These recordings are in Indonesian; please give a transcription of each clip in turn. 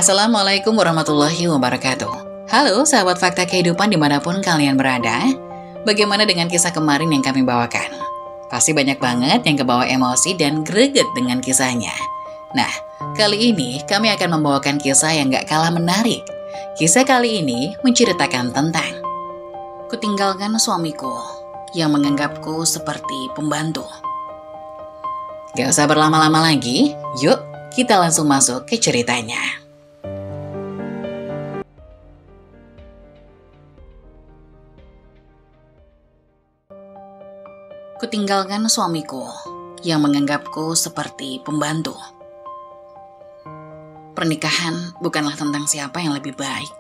Assalamualaikum warahmatullahi wabarakatuh. Halo sahabat fakta kehidupan dimanapun kalian berada. Bagaimana dengan kisah kemarin yang kami bawakan? Pasti banyak banget yang kebawa emosi dan greget dengan kisahnya. Nah, kali ini kami akan membawakan kisah yang gak kalah menarik. Kisah kali ini menceritakan tentang kutinggalkan suamiku yang menganggapku seperti pembantu. Gak usah berlama-lama lagi, yuk kita langsung masuk ke ceritanya. Kutinggalkan suamiku yang menganggapku seperti pembantu. Pernikahan bukanlah tentang siapa yang lebih baik,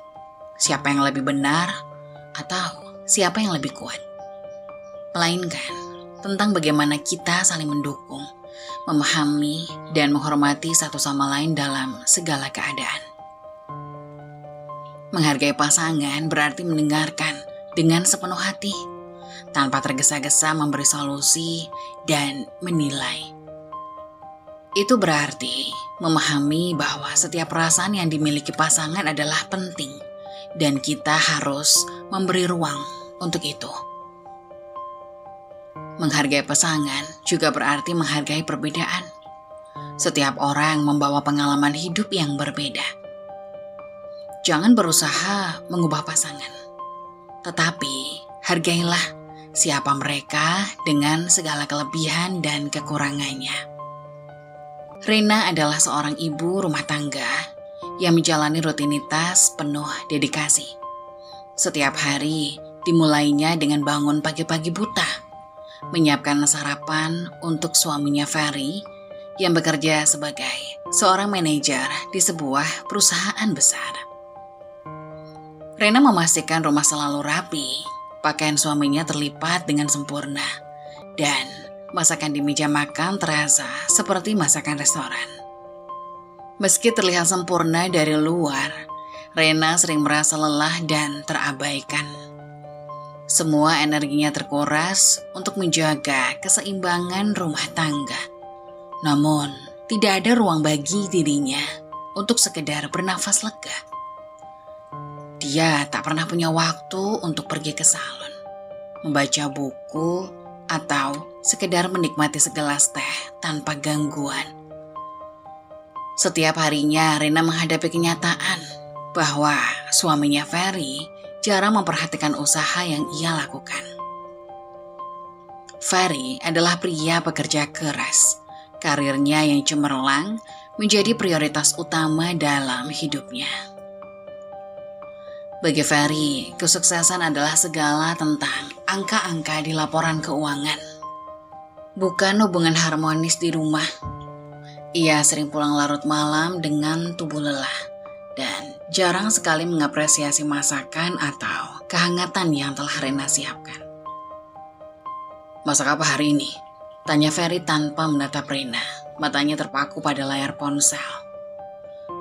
siapa yang lebih benar, atau siapa yang lebih kuat. Melainkan tentang bagaimana kita saling mendukung, memahami, dan menghormati satu sama lain dalam segala keadaan. Menghargai pasangan berarti mendengarkan dengan sepenuh hati, tanpa tergesa-gesa memberi solusi dan menilai. Itu berarti memahami bahwa setiap perasaan yang dimiliki pasangan adalah penting dan kita harus memberi ruang untuk itu. Menghargai pasangan juga berarti menghargai perbedaan. Setiap orang membawa pengalaman hidup yang berbeda. Jangan berusaha mengubah pasangan, tetapi hargailah siapa mereka dengan segala kelebihan dan kekurangannya. Rina adalah seorang ibu rumah tangga yang menjalani rutinitas penuh dedikasi. Setiap hari dimulainya dengan bangun pagi-pagi buta, menyiapkan sarapan untuk suaminya Ferry yang bekerja sebagai seorang manajer di sebuah perusahaan besar. Rina memastikan rumah selalu rapi, pakaian suaminya terlipat dengan sempurna, dan masakan di meja makan terasa seperti masakan restoran. Meski terlihat sempurna dari luar, Rina sering merasa lelah dan terabaikan. Semua energinya terkuras untuk menjaga keseimbangan rumah tangga. Namun, tidak ada ruang bagi dirinya untuk sekedar bernafas lega. Dia tak pernah punya waktu untuk pergi ke salon, membaca buku, atau sekedar menikmati segelas teh tanpa gangguan. Setiap harinya Rina menghadapi kenyataan bahwa suaminya Ferry jarang memperhatikan usaha yang ia lakukan. Ferry adalah pria pekerja keras. Karirnya yang cemerlang menjadi prioritas utama dalam hidupnya. Bagi Ferry, kesuksesan adalah segala tentang angka-angka di laporan keuangan, bukan hubungan harmonis di rumah. Ia sering pulang larut malam dengan tubuh lelah dan jarang sekali mengapresiasi masakan atau kehangatan yang telah Rina siapkan. "Masak apa hari ini?" tanya Ferry tanpa menatap Rina. Matanya terpaku pada layar ponsel.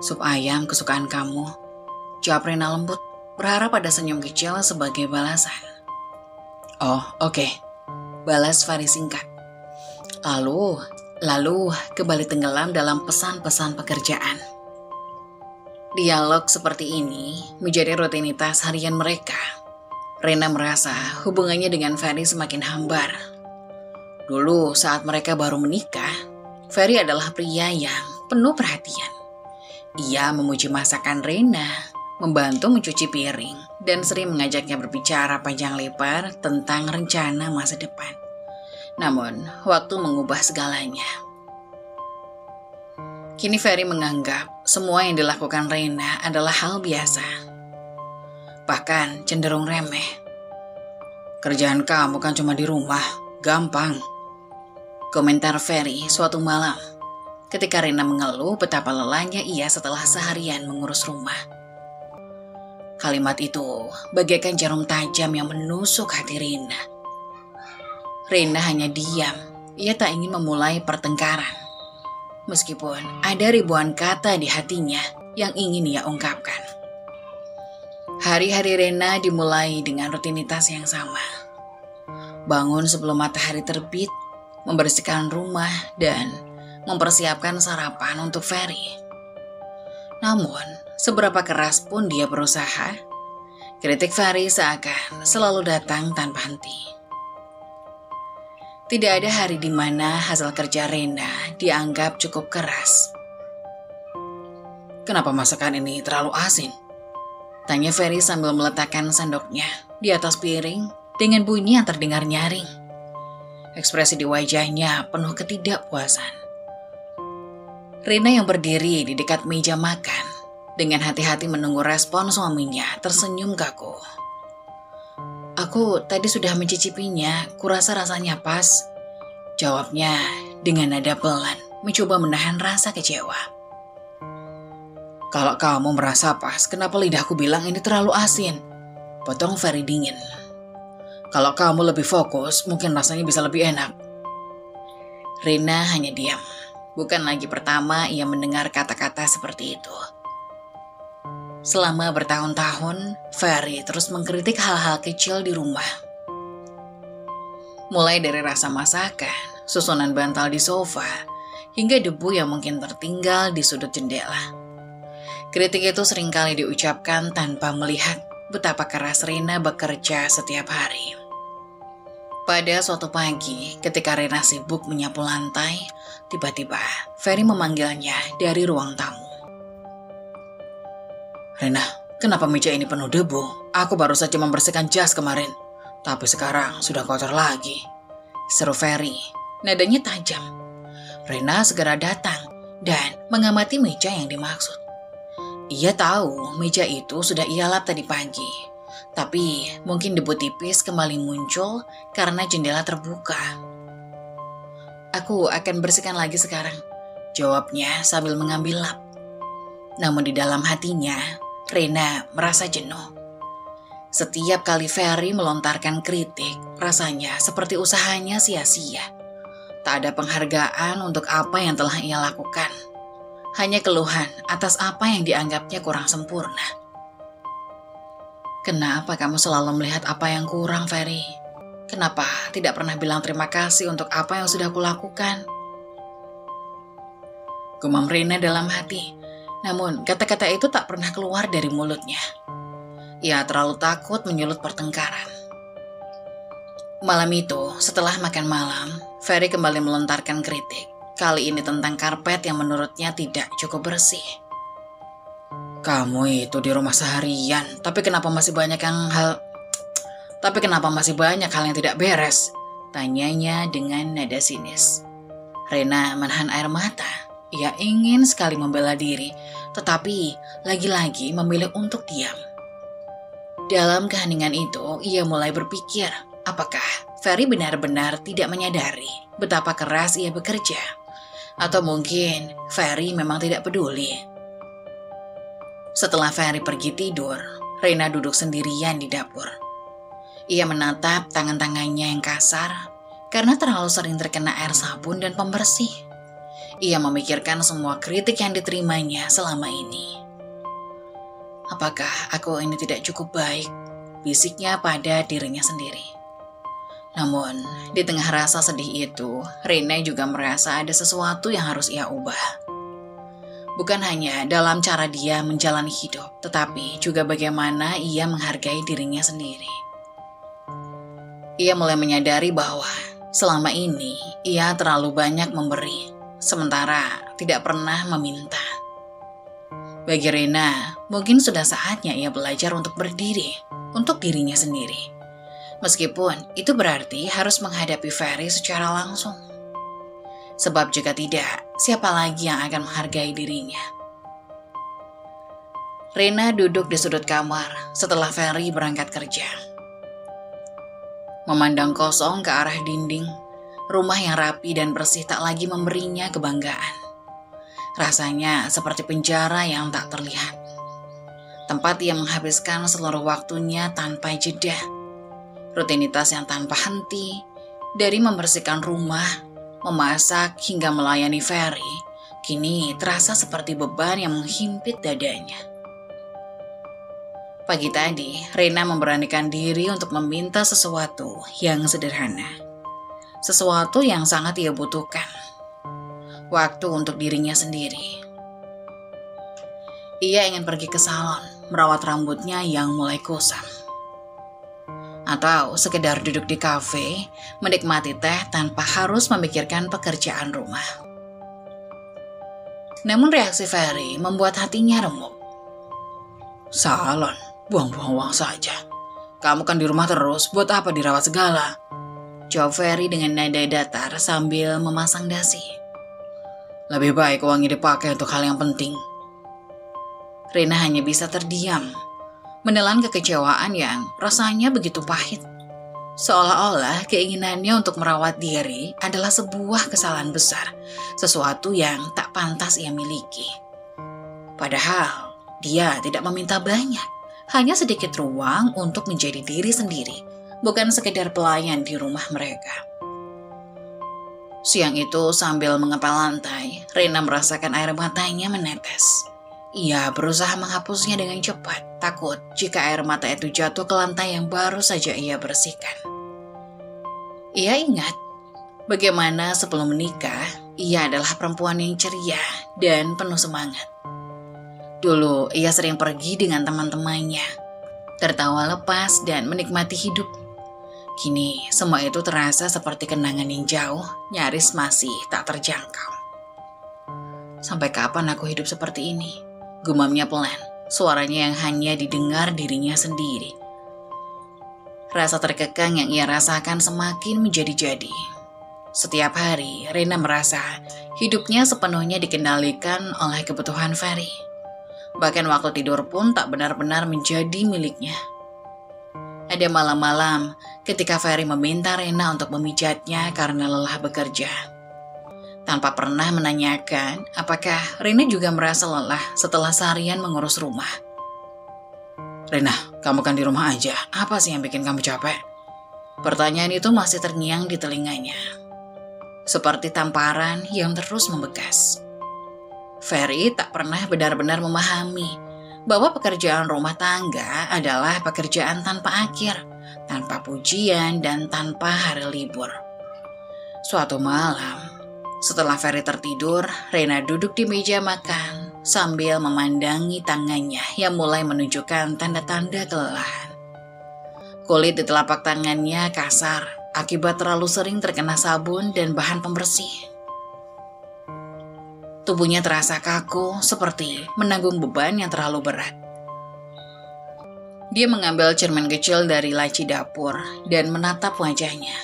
"Sup ayam kesukaan kamu," jawab Rina lembut, berharap ada senyum kecil sebagai balasan. "Oh, oke," balas Ferry singkat. Lalu kembali tenggelam dalam pesan-pesan pekerjaan. Dialog seperti ini menjadi rutinitas harian mereka. Rina merasa hubungannya dengan Ferry semakin hambar. Dulu saat mereka baru menikah, Ferry adalah pria yang penuh perhatian. Ia memuji masakan Rina, membantu mencuci piring, dan sering mengajaknya berbicara panjang lebar tentang rencana masa depan. Namun, waktu mengubah segalanya. Kini Ferry menganggap semua yang dilakukan Rina adalah hal biasa, bahkan cenderung remeh. "Kerjaan kamu kan cuma di rumah, gampang," komentar Ferry suatu malam ketika Rina mengeluh betapa lelahnya ia setelah seharian mengurus rumah. Kalimat itu bagaikan jarum tajam yang menusuk hati Rina. Rina hanya diam, ia tak ingin memulai pertengkaran. Meskipun ada ribuan kata di hatinya yang ingin ia ungkapkan. Hari-hari Rina dimulai dengan rutinitas yang sama. Bangun sebelum matahari terbit, membersihkan rumah, dan mempersiapkan sarapan untuk Ferry. Namun, Seberapa keras pun dia berusaha, kritik Ferry seakan selalu datang tanpa henti. Tidak ada hari di mana hasil kerja Rena dianggap cukup keras. "Kenapa masakan ini terlalu asin?" tanya Ferry sambil meletakkan sendoknya di atas piring dengan bunyi yang terdengar nyaring. Ekspresi di wajahnya penuh ketidakpuasan. Rena yang berdiri di dekat meja makan dengan hati-hati menunggu respon suaminya tersenyum kaku. "Aku tadi sudah mencicipinya, kurasa rasanya pas," jawabnya dengan nada pelan, mencoba menahan rasa kecewa. "Kalau kamu merasa pas, kenapa lidahku bilang ini terlalu asin?" potong Ferry dingin. "Kalau kamu lebih fokus, mungkin rasanya bisa lebih enak." Rena hanya diam. Bukan lagi pertama ia mendengar kata-kata seperti itu. Selama bertahun-tahun, Ferry terus mengkritik hal-hal kecil di rumah. Mulai dari rasa masakan, susunan bantal di sofa, hingga debu yang mungkin tertinggal di sudut jendela. Kritik itu seringkali diucapkan tanpa melihat betapa keras Rena bekerja setiap hari. Pada suatu pagi, ketika Rena sibuk menyapu lantai, tiba-tiba Ferry memanggilnya dari ruang tamu. "Rena, kenapa meja ini penuh debu? Aku baru saja membersihkan jas kemarin, tapi sekarang sudah kotor lagi," seru Ferry. Nadanya tajam. Rena segera datang dan mengamati meja yang dimaksud. Ia tahu meja itu sudah ia lap tadi pagi, tapi mungkin debu tipis kembali muncul karena jendela terbuka. "Aku akan bersihkan lagi sekarang," jawabnya sambil mengambil lap. Namun di dalam hatinya, Rena merasa jenuh. Setiap kali Ferry melontarkan kritik, rasanya seperti usahanya sia-sia. Tak ada penghargaan untuk apa yang telah ia lakukan. Hanya keluhan atas apa yang dianggapnya kurang sempurna. "Kenapa kamu selalu melihat apa yang kurang, Ferry? Kenapa tidak pernah bilang terima kasih untuk apa yang sudah kulakukan?" gumam Rena dalam hati. Namun kata-kata itu tak pernah keluar dari mulutnya. Ia terlalu takut menyulut pertengkaran. Malam itu, setelah makan malam, Ferry kembali melontarkan kritik. Kali ini tentang karpet yang menurutnya tidak cukup bersih. "Kamu itu di rumah seharian, tapi kenapa masih banyak hal yang tidak beres?" tanyanya dengan nada sinis. Rena menahan air mata. Ia ingin sekali membela diri, tetapi lagi-lagi memilih untuk diam. Dalam keheningan itu, ia mulai berpikir, apakah Ferry benar-benar tidak menyadari betapa keras ia bekerja? Atau mungkin Ferry memang tidak peduli. Setelah Ferry pergi tidur, Rena duduk sendirian di dapur. Ia menatap tangan-tangannya yang kasar karena terlalu sering terkena air sabun dan pembersih. Ia memikirkan semua kritik yang diterimanya selama ini. "Apakah aku ini tidak cukup baik?" bisiknya pada dirinya sendiri. Namun, di tengah rasa sedih itu, Rena juga merasa ada sesuatu yang harus ia ubah. Bukan hanya dalam cara dia menjalani hidup, tetapi juga bagaimana ia menghargai dirinya sendiri. Ia mulai menyadari bahwa selama ini ia terlalu banyak memberi, sementara tidak pernah meminta. Bagi Rena, mungkin sudah saatnya ia belajar untuk berdiri, untuk dirinya sendiri. Meskipun itu berarti harus menghadapi Ferry secara langsung. Sebab jika tidak, siapa lagi yang akan menghargai dirinya? Rena duduk di sudut kamar setelah Ferry berangkat kerja. Memandang kosong ke arah dinding, rumah yang rapi dan bersih tak lagi memberinya kebanggaan. Rasanya seperti penjara yang tak terlihat. Tempat ia menghabiskan seluruh waktunya tanpa jeda. Rutinitas yang tanpa henti, dari membersihkan rumah, memasak hingga melayani Ferry, kini terasa seperti beban yang menghimpit dadanya. Pagi tadi, Rena memberanikan diri untuk meminta sesuatu yang sederhana. Sesuatu yang sangat ia butuhkan. Waktu untuk dirinya sendiri. Ia ingin pergi ke salon, merawat rambutnya yang mulai kusam. Atau sekedar duduk di kafe, menikmati teh tanpa harus memikirkan pekerjaan rumah. Namun reaksi Ferry membuat hatinya remuk. Salon, buang-buang uang saja. Kamu kan di rumah terus, buat apa dirawat segala? Jawab Ferry dengan nada datar sambil memasang dasi. Lebih baik uangnya dipakai untuk hal yang penting. Rena hanya bisa terdiam, menelan kekecewaan yang rasanya begitu pahit. Seolah-olah keinginannya untuk merawat diri adalah sebuah kesalahan besar, sesuatu yang tak pantas ia miliki. Padahal dia tidak meminta banyak, hanya sedikit ruang untuk menjadi diri sendiri, bukan sekedar pelayan di rumah mereka. Siang itu sambil mengepel lantai, Rena merasakan air matanya menetes. Ia berusaha menghapusnya dengan cepat, takut jika air mata itu jatuh ke lantai yang baru saja ia bersihkan. Ia ingat bagaimana sebelum menikah, ia adalah perempuan yang ceria dan penuh semangat. Dulu ia sering pergi dengan teman-temannya, tertawa lepas dan menikmati hidup. Kini semua itu terasa seperti kenangan yang jauh, nyaris masih tak terjangkau. Sampai kapan aku hidup seperti ini? Gumamnya pelan, suaranya yang hanya didengar dirinya sendiri. Rasa terkekang yang ia rasakan semakin menjadi-jadi. Setiap hari, Rena merasa hidupnya sepenuhnya dikendalikan oleh kebutuhan Ferry. Bahkan waktu tidur pun tak benar-benar menjadi miliknya. Ada malam-malam ketika Ferry meminta Rena untuk memijatnya karena lelah bekerja. Tanpa pernah menanyakan apakah Rena juga merasa lelah setelah seharian mengurus rumah. Rena, kamu kan di rumah aja, apa sih yang bikin kamu capek? Pertanyaan itu masih terngiang di telinganya, seperti tamparan yang terus membekas. Ferry tak pernah benar-benar memahami bahwa pekerjaan rumah tangga adalah pekerjaan tanpa akhir, tanpa pujian dan tanpa hari libur. Suatu malam, setelah Ferry tertidur, Rena duduk di meja makan sambil memandangi tangannya yang mulai menunjukkan tanda-tanda kelelahan. Kulit di telapak tangannya kasar akibat terlalu sering terkena sabun dan bahan pembersih. Tubuhnya terasa kaku seperti menanggung beban yang terlalu berat. Dia mengambil cermin kecil dari laci dapur dan menatap wajahnya.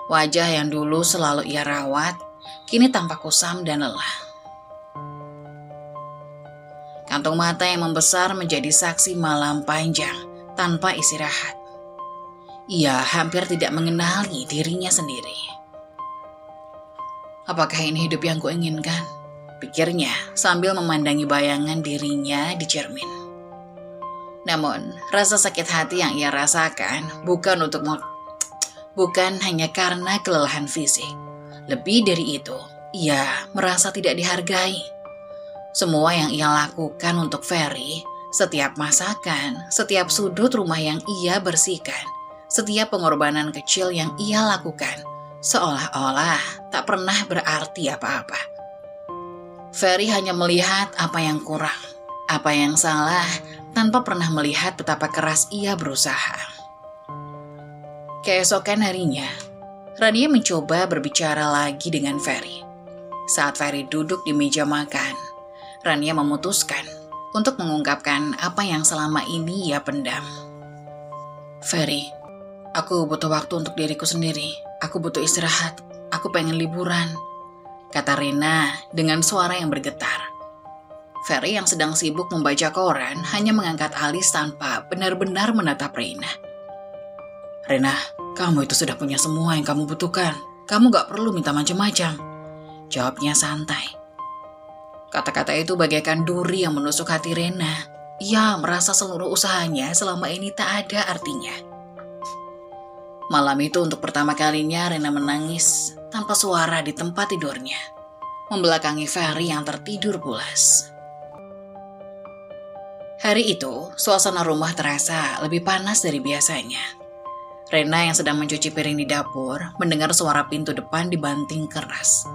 Wajah yang dulu selalu ia rawat, kini tampak kusam dan lelah. Kantung mata yang membesar menjadi saksi malam panjang tanpa istirahat. Ia hampir tidak mengenali dirinya sendiri. Apakah ini hidup yang kuinginkan? Pikirnya sambil memandangi bayangan dirinya di cermin. Namun, rasa sakit hati yang ia rasakan bukan hanya karena kelelahan fisik. Lebih dari itu, ia merasa tidak dihargai. Semua yang ia lakukan untuk Ferry, setiap masakan, setiap sudut rumah yang ia bersihkan, setiap pengorbanan kecil yang ia lakukan, seolah-olah tak pernah berarti apa-apa. Ferry hanya melihat apa yang kurang, apa yang salah, tanpa pernah melihat betapa keras ia berusaha. Keesokan harinya, Rania mencoba berbicara lagi dengan Ferry. Saat Ferry duduk di meja makan, Rania memutuskan untuk mengungkapkan apa yang selama ini ia pendam. Ferry, aku butuh waktu untuk diriku sendiri. Aku butuh istirahat. Aku pengen liburan, kata Rena dengan suara yang bergetar. Ferry yang sedang sibuk membaca koran hanya mengangkat alis tanpa benar-benar menatap Rena. Rena, kamu itu sudah punya semua yang kamu butuhkan. Kamu gak perlu minta macam-macam, jawabnya santai. Kata-kata itu bagaikan duri yang menusuk hati Rena. Ia merasa seluruh usahanya selama ini tak ada artinya. Malam itu untuk pertama kalinya Rena menangis tanpa suara di tempat tidurnya, membelakangi Ferry yang tertidur pulas. Hari itu, suasana rumah terasa lebih panas dari biasanya. Rena yang sedang mencuci piring di dapur mendengar suara pintu depan dibanting keras.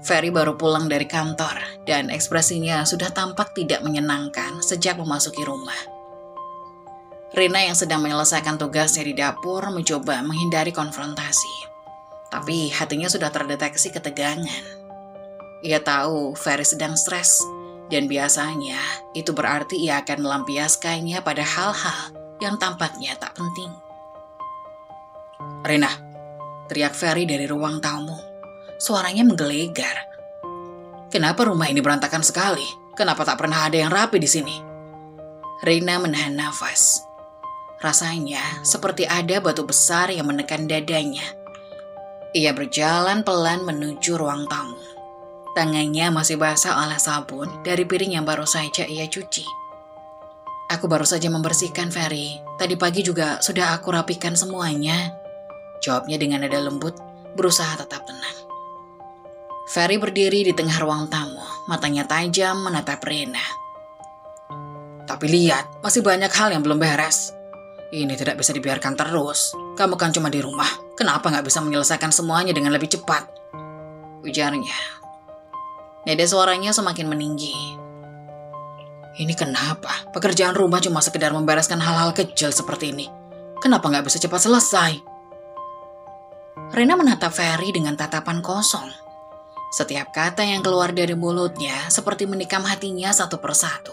Ferry baru pulang dari kantor dan ekspresinya sudah tampak tidak menyenangkan sejak memasuki rumah. Rina yang sedang menyelesaikan tugasnya di dapur mencoba menghindari konfrontasi. Tapi hatinya sudah terdeteksi ketegangan. Ia tahu Ferry sedang stres dan biasanya itu berarti ia akan melampiaskannya pada hal-hal yang tampaknya tak penting. "Rina," teriak Ferry dari ruang tamu. Suaranya menggelegar. "Kenapa rumah ini berantakan sekali? Kenapa tak pernah ada yang rapi di sini?" Rina menahan nafas. Rasanya seperti ada batu besar yang menekan dadanya. Ia berjalan pelan menuju ruang tamu. Tangannya masih basah oleh sabun dari piring yang baru saja ia cuci. "Aku baru saja membersihkan, Ferry. Tadi pagi juga sudah aku rapikan semuanya," jawabnya dengan nada lembut, berusaha tetap tenang. Ferry berdiri di tengah ruang tamu, matanya tajam menatap Rina. "Tapi lihat, masih banyak hal yang belum beres. Ini tidak bisa dibiarkan terus. Kamu kan cuma di rumah, kenapa nggak bisa menyelesaikan semuanya dengan lebih cepat?" ujarnya. Nada suaranya semakin meninggi. "Ini kenapa? Pekerjaan rumah cuma sekedar membereskan hal-hal kecil seperti ini. Kenapa nggak bisa cepat selesai?" Rina menatap Ferry dengan tatapan kosong. Setiap kata yang keluar dari mulutnya seperti menikam hatinya satu persatu.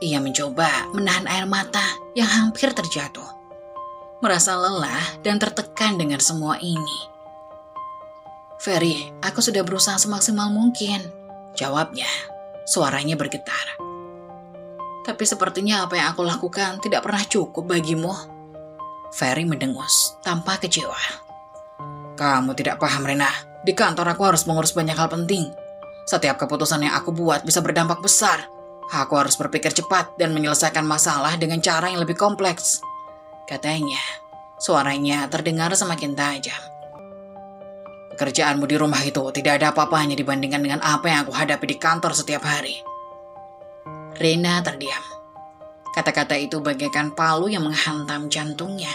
Ia mencoba menahan air mata yang hampir terjatuh. Merasa lelah dan tertekan dengan semua ini. "Ferry, aku sudah berusaha semaksimal mungkin," jawabnya. Suaranya bergetar. "Tapi sepertinya apa yang aku lakukan tidak pernah cukup bagimu." Ferry mendengus tanpa kecewa. "Kamu tidak paham, Rina. Di kantor aku harus mengurus banyak hal penting. Setiap keputusan yang aku buat bisa berdampak besar. Aku harus berpikir cepat dan menyelesaikan masalah dengan cara yang lebih kompleks," katanya. Suaranya terdengar semakin tajam. "Pekerjaanmu di rumah itu tidak ada apa-apanya dibandingkan dengan apa yang aku hadapi di kantor setiap hari." Rina terdiam. Kata-kata itu bagaikan palu yang menghantam jantungnya.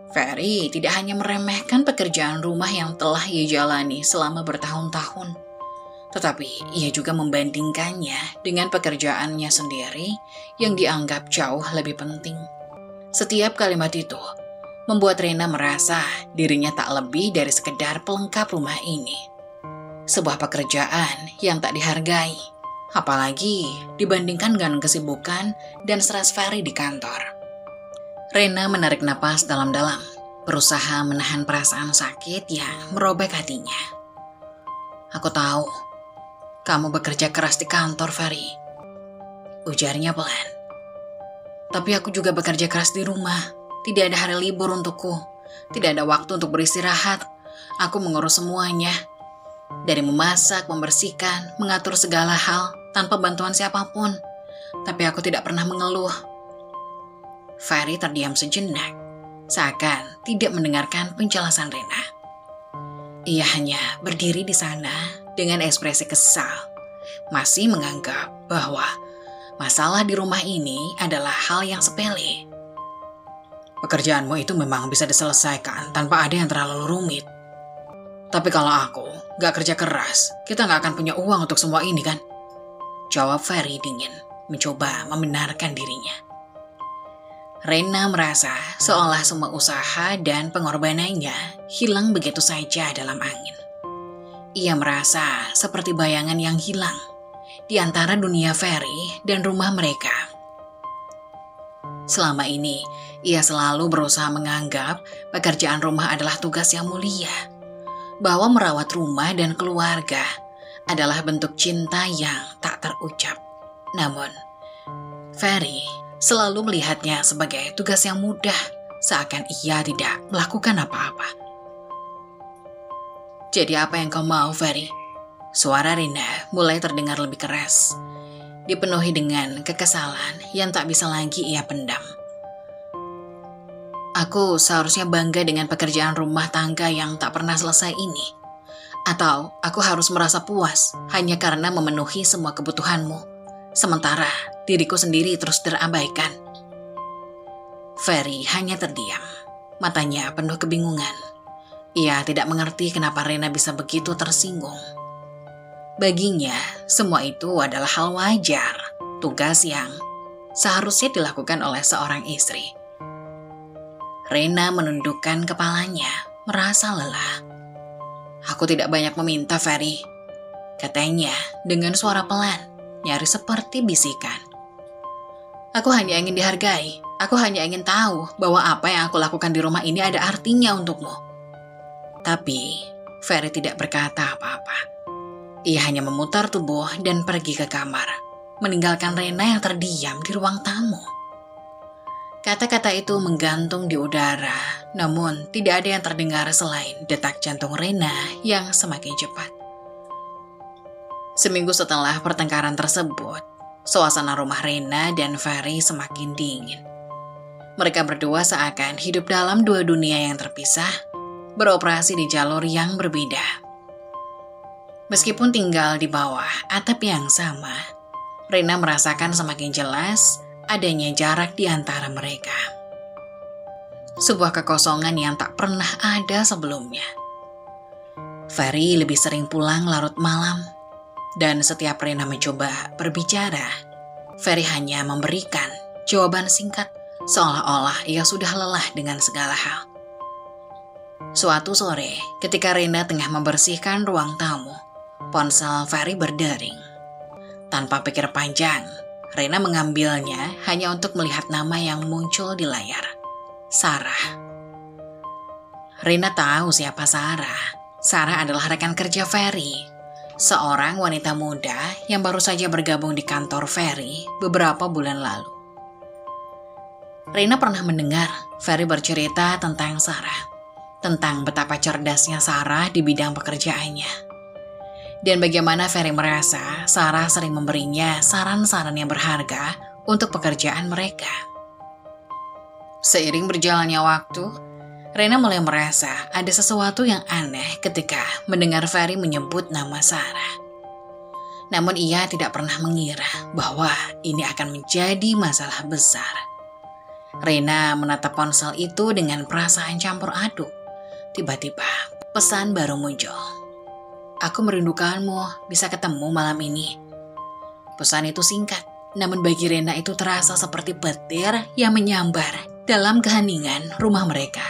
Ferry tidak hanya meremehkan pekerjaan rumah yang telah ia jalani selama bertahun-tahun, tetapi ia juga membandingkannya dengan pekerjaannya sendiri yang dianggap jauh lebih penting. Setiap kalimat itu membuat Rina merasa dirinya tak lebih dari sekedar pelengkap rumah ini. Sebuah pekerjaan yang tak dihargai, apalagi dibandingkan dengan kesibukan dan stres Ferry di kantor. Rina menarik napas dalam-dalam, berusaha menahan perasaan sakit yang merobek hatinya. "Aku tahu, kamu bekerja keras di kantor, Ferry," ujarnya pelan. "Tapi aku juga bekerja keras di rumah. Tidak ada hari libur untukku. Tidak ada waktu untuk beristirahat. Aku mengurus semuanya. Dari memasak, membersihkan, mengatur segala hal tanpa bantuan siapapun. Tapi aku tidak pernah mengeluh." Ferry terdiam sejenak, seakan tidak mendengarkan penjelasan Rina. Ia hanya berdiri di sana dengan ekspresi kesal, masih menganggap bahwa masalah di rumah ini adalah hal yang sepele. "Pekerjaanmu itu memang bisa diselesaikan tanpa ada yang terlalu rumit. Tapi kalau aku gak kerja keras, kita gak akan punya uang untuk semua ini kan?" jawab Ferry dingin, mencoba membenarkan dirinya. Rina merasa seolah semua usaha dan pengorbanannya hilang begitu saja dalam angin. Ia merasa seperti bayangan yang hilang di antara dunia Ferry dan rumah mereka. Selama ini, ia selalu berusaha menganggap pekerjaan rumah adalah tugas yang mulia, bahwa merawat rumah dan keluarga adalah bentuk cinta yang tak terucap. Namun, Ferry selalu melihatnya sebagai tugas yang mudah, seakan ia tidak melakukan apa-apa. "Jadi apa yang kau mau, Ferry?" Suara Rina mulai terdengar lebih keras, dipenuhi dengan kekesalan yang tak bisa lagi ia pendam. "Aku seharusnya bangga dengan pekerjaan rumah tangga yang tak pernah selesai ini. Atau aku harus merasa puas hanya karena memenuhi semua kebutuhanmu, sementara diriku sendiri terus terabaikan." Ferry hanya terdiam, matanya penuh kebingungan. Ia tidak mengerti kenapa Rena bisa begitu tersinggung. Baginya, semua itu adalah hal wajar, tugas yang seharusnya dilakukan oleh seorang istri. Rena menundukkan kepalanya, merasa lelah. "Aku tidak banyak meminta, Ferry," katanya dengan suara pelan, nyaris seperti bisikan. "Aku hanya ingin dihargai. Aku hanya ingin tahu bahwa apa yang aku lakukan di rumah ini ada artinya untukmu." Tapi Ferry tidak berkata apa-apa. Ia hanya memutar tubuh dan pergi ke kamar, meninggalkan Rena yang terdiam di ruang tamu. Kata-kata itu menggantung di udara, namun tidak ada yang terdengar selain detak jantung Rena yang semakin cepat. Seminggu setelah pertengkaran tersebut, suasana rumah Rena dan Ferry semakin dingin. Mereka berdua seakan hidup dalam dua dunia yang terpisah, beroperasi di jalur yang berbeda. Meskipun tinggal di bawah atap yang sama, Rena merasakan semakin jelas adanya jarak di antara mereka. Sebuah kekosongan yang tak pernah ada sebelumnya. Ferry lebih sering pulang larut malam, dan setiap Rena mencoba berbicara, Ferry hanya memberikan jawaban singkat seolah-olah ia sudah lelah dengan segala hal. Suatu sore, ketika Rena tengah membersihkan ruang tamu, ponsel Ferry berdering. Tanpa pikir panjang, Rena mengambilnya hanya untuk melihat nama yang muncul di layar. Sarah. Rena tahu siapa Sarah. Sarah adalah rekan kerja Ferry, seorang wanita muda yang baru saja bergabung di kantor Ferry beberapa bulan lalu. Rena pernah mendengar Ferry bercerita tentang Sarah, tentang betapa cerdasnya Sarah di bidang pekerjaannya. Dan bagaimana Ferry merasa Sarah sering memberinya saran-saran yang berharga untuk pekerjaan mereka. Seiring berjalannya waktu, Rena mulai merasa ada sesuatu yang aneh ketika mendengar Ferry menyebut nama Sarah. Namun ia tidak pernah mengira bahwa ini akan menjadi masalah besar. Rena menatap ponsel itu dengan perasaan campur aduk. Tiba-tiba pesan baru muncul. "Aku merindukanmu, bisa ketemu malam ini." Pesan itu singkat, namun bagi Rena itu terasa seperti petir yang menyambar dalam keheningan rumah mereka.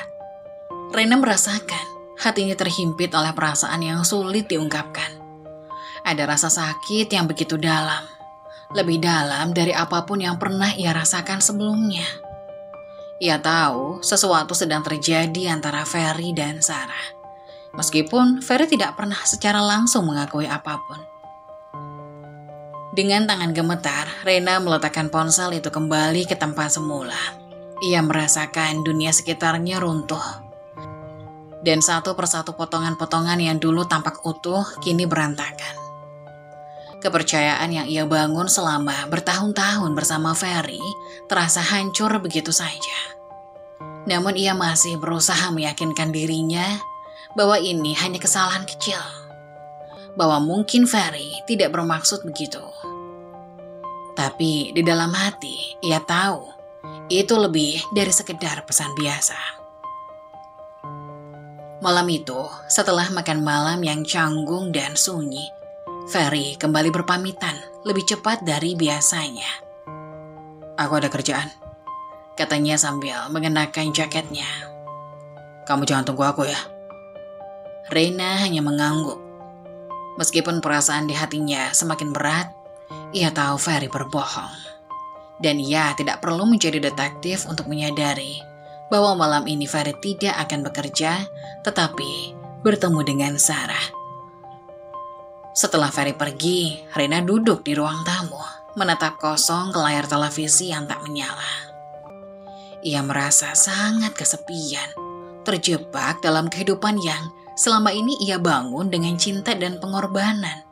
Rena merasakan hatinya terhimpit oleh perasaan yang sulit diungkapkan. Ada rasa sakit yang begitu dalam, lebih dalam dari apapun yang pernah ia rasakan sebelumnya. Ia tahu sesuatu sedang terjadi antara Ferry dan Sarah. Meskipun Ferry tidak pernah secara langsung mengakui apapun. Dengan tangan gemetar, Rena meletakkan ponsel itu kembali ke tempat semula. Ia merasakan dunia sekitarnya runtuh. Dan satu persatu potongan-potongan yang dulu tampak utuh kini berantakan. Kepercayaan yang ia bangun selama bertahun-tahun bersama Ferry terasa hancur begitu saja. Namun ia masih berusaha meyakinkan dirinya bahwa ini hanya kesalahan kecil, bahwa mungkin Ferry tidak bermaksud begitu. Tapi di dalam hati, ia tahu itu lebih dari sekedar pesan biasa. Malam itu, setelah makan malam yang canggung dan sunyi, Ferry kembali berpamitan lebih cepat dari biasanya. "Aku ada kerjaan," katanya sambil mengenakan jaketnya. "Kamu jangan tunggu aku ya." Rena hanya mengangguk. Meskipun perasaan di hatinya semakin berat, ia tahu Ferry berbohong. Dan ia tidak perlu menjadi detektif untuk menyadari bahwa malam ini Ferry tidak akan bekerja, tetapi bertemu dengan Sarah. Setelah Ferry pergi, Rena duduk di ruang tamu, menatap kosong ke layar televisi yang tak menyala. Ia merasa sangat kesepian, terjebak dalam kehidupan yang selama ini ia bangun dengan cinta dan pengorbanan.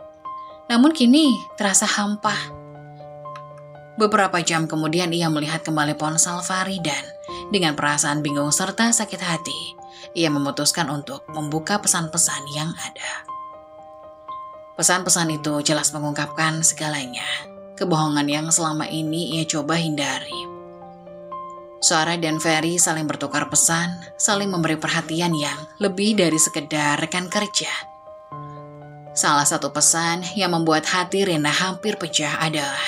Namun kini terasa hampa. Beberapa jam kemudian ia melihat kembali ponsel Ferry dan dengan perasaan bingung serta sakit hati, ia memutuskan untuk membuka pesan-pesan yang ada. Pesan-pesan itu jelas mengungkapkan segalanya, kebohongan yang selama ini ia coba hindari. Sarah dan Ferry saling bertukar pesan, saling memberi perhatian yang lebih dari sekedar rekan kerja. Salah satu pesan yang membuat hati Rena hampir pecah adalah,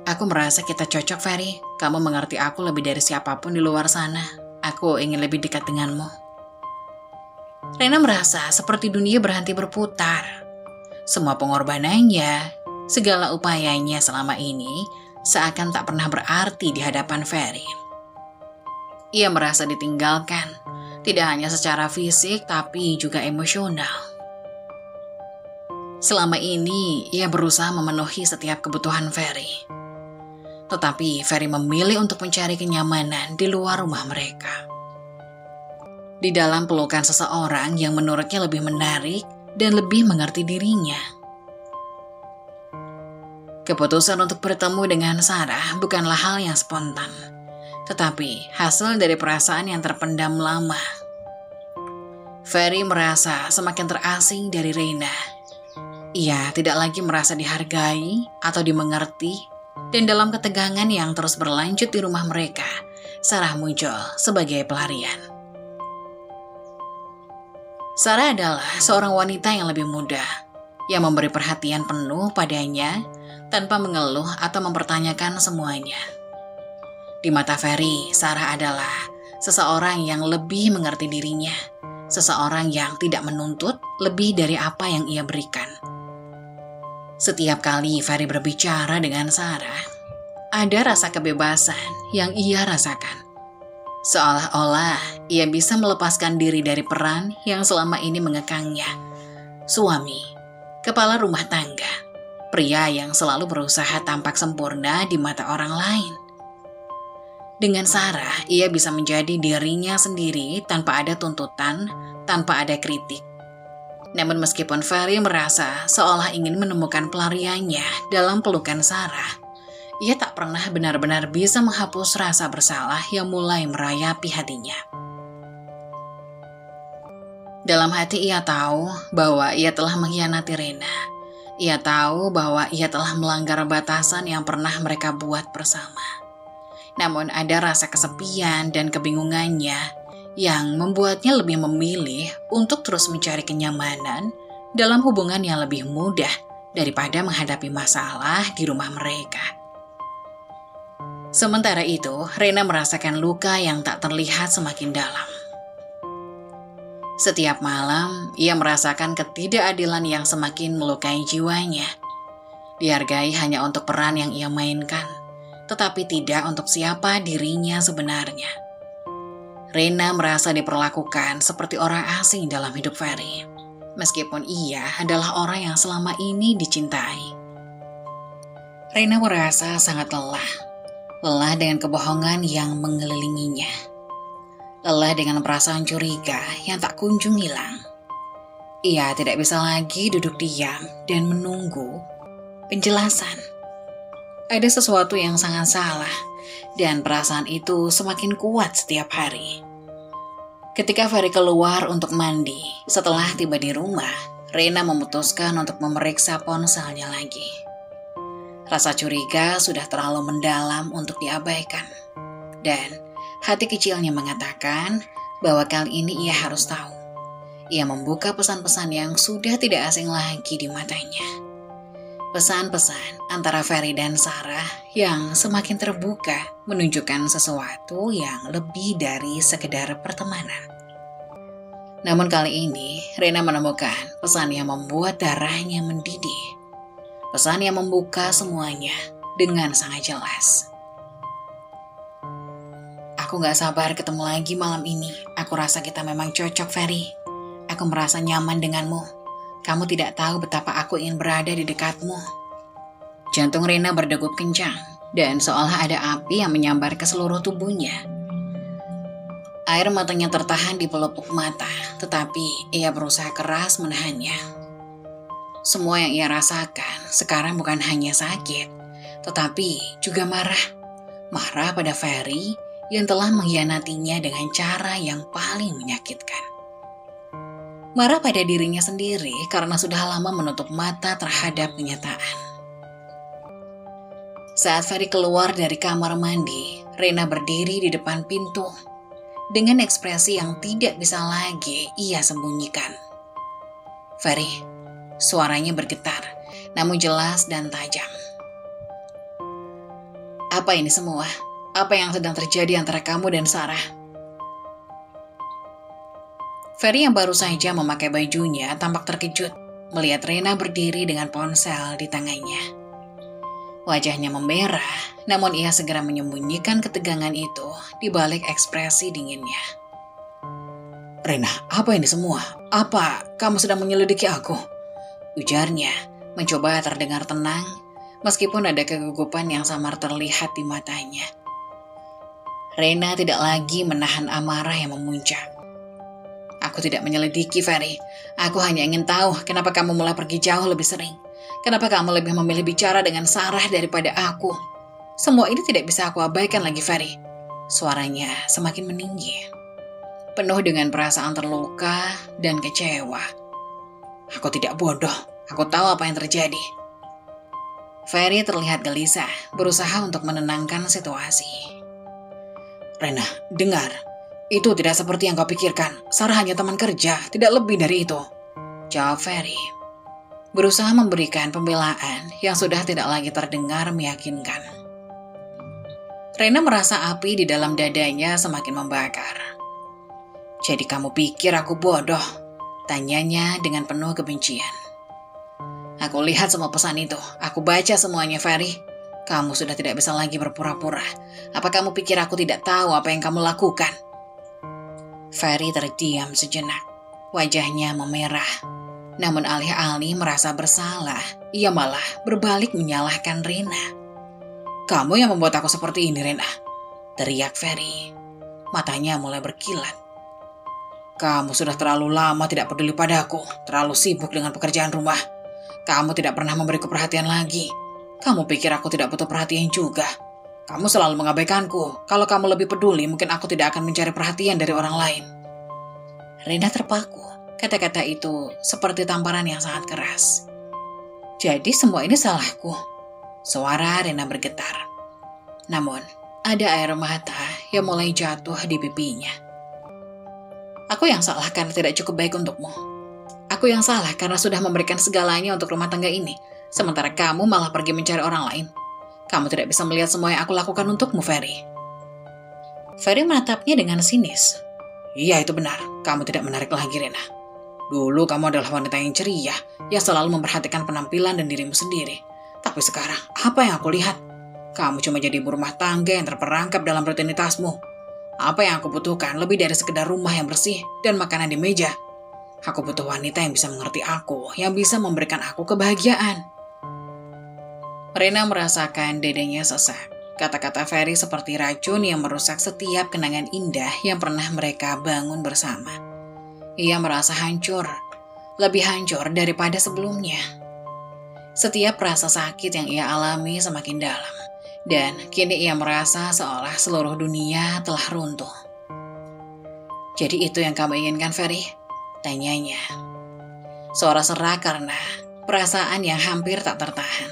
"Aku merasa kita cocok, Ferry. Kamu mengerti aku lebih dari siapapun di luar sana. Aku ingin lebih dekat denganmu." Rena merasa seperti dunia berhenti berputar. Semua pengorbanannya, segala upayanya selama ini seakan tak pernah berarti di hadapan Ferry. Ia merasa ditinggalkan, tidak hanya secara fisik tapi juga emosional. Selama ini, ia berusaha memenuhi setiap kebutuhan Ferry. Tetapi Ferry memilih untuk mencari kenyamanan di luar rumah mereka. Di dalam pelukan seseorang yang menurutnya lebih menarik dan lebih mengerti dirinya. Keputusan untuk bertemu dengan Sarah bukanlah hal yang spontan, tetapi hasil dari perasaan yang terpendam lama. Ferry merasa semakin terasing dari Rena. Ia tidak lagi merasa dihargai atau dimengerti, dan dalam ketegangan yang terus berlanjut di rumah mereka, Sarah muncul sebagai pelarian. Sarah adalah seorang wanita yang lebih muda, yang memberi perhatian penuh padanya tanpa mengeluh atau mempertanyakan semuanya. Di mata Ferry, Sarah adalah seseorang yang lebih mengerti dirinya, seseorang yang tidak menuntut lebih dari apa yang ia berikan. Setiap kali Ferry berbicara dengan Sarah, ada rasa kebebasan yang ia rasakan. Seolah-olah ia bisa melepaskan diri dari peran yang selama ini mengekangnya. Suami, kepala rumah tangga, pria yang selalu berusaha tampak sempurna di mata orang lain. Dengan Sarah, ia bisa menjadi dirinya sendiri tanpa ada tuntutan, tanpa ada kritik. Namun meskipun Ferry merasa seolah ingin menemukan pelariannya dalam pelukan Sarah, ia tak pernah benar-benar bisa menghapus rasa bersalah yang mulai merayapi hatinya. Dalam hati ia tahu bahwa ia telah mengkhianati Rena. Ia tahu bahwa ia telah melanggar batasan yang pernah mereka buat bersama. Namun ada rasa kesepian dan kebingungannya yang membuatnya lebih memilih untuk terus mencari kenyamanan dalam hubungan yang lebih mudah daripada menghadapi masalah di rumah mereka. Sementara itu, Rena merasakan luka yang tak terlihat semakin dalam. Setiap malam, ia merasakan ketidakadilan yang semakin melukai jiwanya. Dihargai hanya untuk peran yang ia mainkan, tetapi tidak untuk siapa dirinya sebenarnya. Rena merasa diperlakukan seperti orang asing dalam hidup Ferry, meskipun ia adalah orang yang selama ini dicintai. Rena merasa sangat lelah dengan kebohongan yang mengelilinginya, lelah dengan perasaan curiga yang tak kunjung hilang. Ia tidak bisa lagi duduk diam dan menunggu penjelasan. Ada sesuatu yang sangat salah, dan perasaan itu semakin kuat setiap hari. Ketika Ferry keluar untuk mandi, setelah tiba di rumah, Rena memutuskan untuk memeriksa ponselnya lagi. Rasa curiga sudah terlalu mendalam untuk diabaikan. Dan hati kecilnya mengatakan bahwa kali ini ia harus tahu. Ia membuka pesan-pesan yang sudah tidak asing lagi di matanya. Pesan-pesan antara Ferry dan Sarah yang semakin terbuka menunjukkan sesuatu yang lebih dari sekedar pertemanan. Namun kali ini, Rena menemukan pesan yang membuat darahnya mendidih. Pesan yang membuka semuanya dengan sangat jelas. "Aku gak sabar ketemu lagi malam ini. Aku rasa kita memang cocok, Ferry. Aku merasa nyaman denganmu. Kamu tidak tahu betapa aku ingin berada di dekatmu." Jantung Rena berdegup kencang, dan seolah ada api yang menyambar ke seluruh tubuhnya. Air matanya tertahan di pelupuk mata, tetapi ia berusaha keras menahannya. Semua yang ia rasakan sekarang bukan hanya sakit, tetapi juga marah. Marah pada Ferry yang telah mengkhianatinya dengan cara yang paling menyakitkan. Marah pada dirinya sendiri karena sudah lama menutup mata terhadap kenyataan. Saat Ferry keluar dari kamar mandi, Rena berdiri di depan pintu dengan ekspresi yang tidak bisa lagi ia sembunyikan. Ferry, suaranya bergetar, namun jelas dan tajam. Apa ini semua? Apa yang sedang terjadi antara kamu dan Sarah? Ferry yang baru saja memakai bajunya tampak terkejut melihat Rena berdiri dengan ponsel di tangannya. Wajahnya memerah, namun ia segera menyembunyikan ketegangan itu di balik ekspresi dinginnya. Rena, apa ini semua? Apa kamu sedang menyelidiki aku? Ujarnya, mencoba terdengar tenang, meskipun ada kegugupan yang samar terlihat di matanya. Rena tidak lagi menahan amarah yang memuncak. Aku tidak menyelidiki, Ferry. Aku hanya ingin tahu kenapa kamu mulai pergi jauh lebih sering. Kenapa kamu lebih memilih bicara dengan Sarah daripada aku? Semua ini tidak bisa aku abaikan lagi, Ferry. Suaranya semakin meninggi, penuh dengan perasaan terluka dan kecewa. Aku tidak bodoh. Aku tahu apa yang terjadi. Ferry terlihat gelisah, berusaha untuk menenangkan situasi. Rena, dengar. Itu tidak seperti yang kau pikirkan. Sarah hanya teman kerja, tidak lebih dari itu. Jawab Ferry, berusaha memberikan pembelaan yang sudah tidak lagi terdengar meyakinkan. Rena merasa api di dalam dadanya semakin membakar. Jadi kamu pikir aku bodoh? Tanyanya dengan penuh kebencian. Aku lihat semua pesan itu. Aku baca semuanya, Ferry. Kamu sudah tidak bisa lagi berpura-pura. Apa kamu pikir aku tidak tahu apa yang kamu lakukan? Ferry terdiam sejenak. Wajahnya memerah. Namun alih-alih merasa bersalah, ia malah berbalik menyalahkan Rena. Kamu yang membuat aku seperti ini, Rena. Teriak Ferry. Matanya mulai berkilat. Kamu sudah terlalu lama tidak peduli padaku. Terlalu sibuk dengan pekerjaan rumah. Kamu tidak pernah memberiku perhatian lagi. Kamu pikir aku tidak butuh perhatian juga. Kamu selalu mengabaikanku. Kalau kamu lebih peduli, mungkin aku tidak akan mencari perhatian dari orang lain. Rena terpaku. Kata-kata itu seperti tamparan yang sangat keras. Jadi semua ini salahku. Suara Rena bergetar. Namun, ada air mata yang mulai jatuh di pipinya. Aku yang salah karena tidak cukup baik untukmu. Aku yang salah karena sudah memberikan segalanya untuk rumah tangga ini. Sementara kamu malah pergi mencari orang lain. Kamu tidak bisa melihat semua yang aku lakukan untukmu, Ferry. Ferry menatapnya dengan sinis. Iya, itu benar. Kamu tidak menarik lagi, Rena. Dulu kamu adalah wanita yang ceria, yang selalu memperhatikan penampilan dan dirimu sendiri. Tapi sekarang, apa yang aku lihat? Kamu cuma jadi ibu rumah tangga yang terperangkap dalam rutinitasmu. Apa yang aku butuhkan lebih dari sekedar rumah yang bersih dan makanan di meja. Aku butuh wanita yang bisa mengerti aku, yang bisa memberikan aku kebahagiaan. Rena merasakan dadanya sesak. Kata-kata Ferry seperti racun yang merusak setiap kenangan indah yang pernah mereka bangun bersama. Ia merasa hancur, lebih hancur daripada sebelumnya. Setiap rasa sakit yang ia alami semakin dalam, dan kini ia merasa seolah seluruh dunia telah runtuh. Jadi itu yang kamu inginkan, Ferry? Tanyanya. Suara serak karena perasaan yang hampir tak tertahan.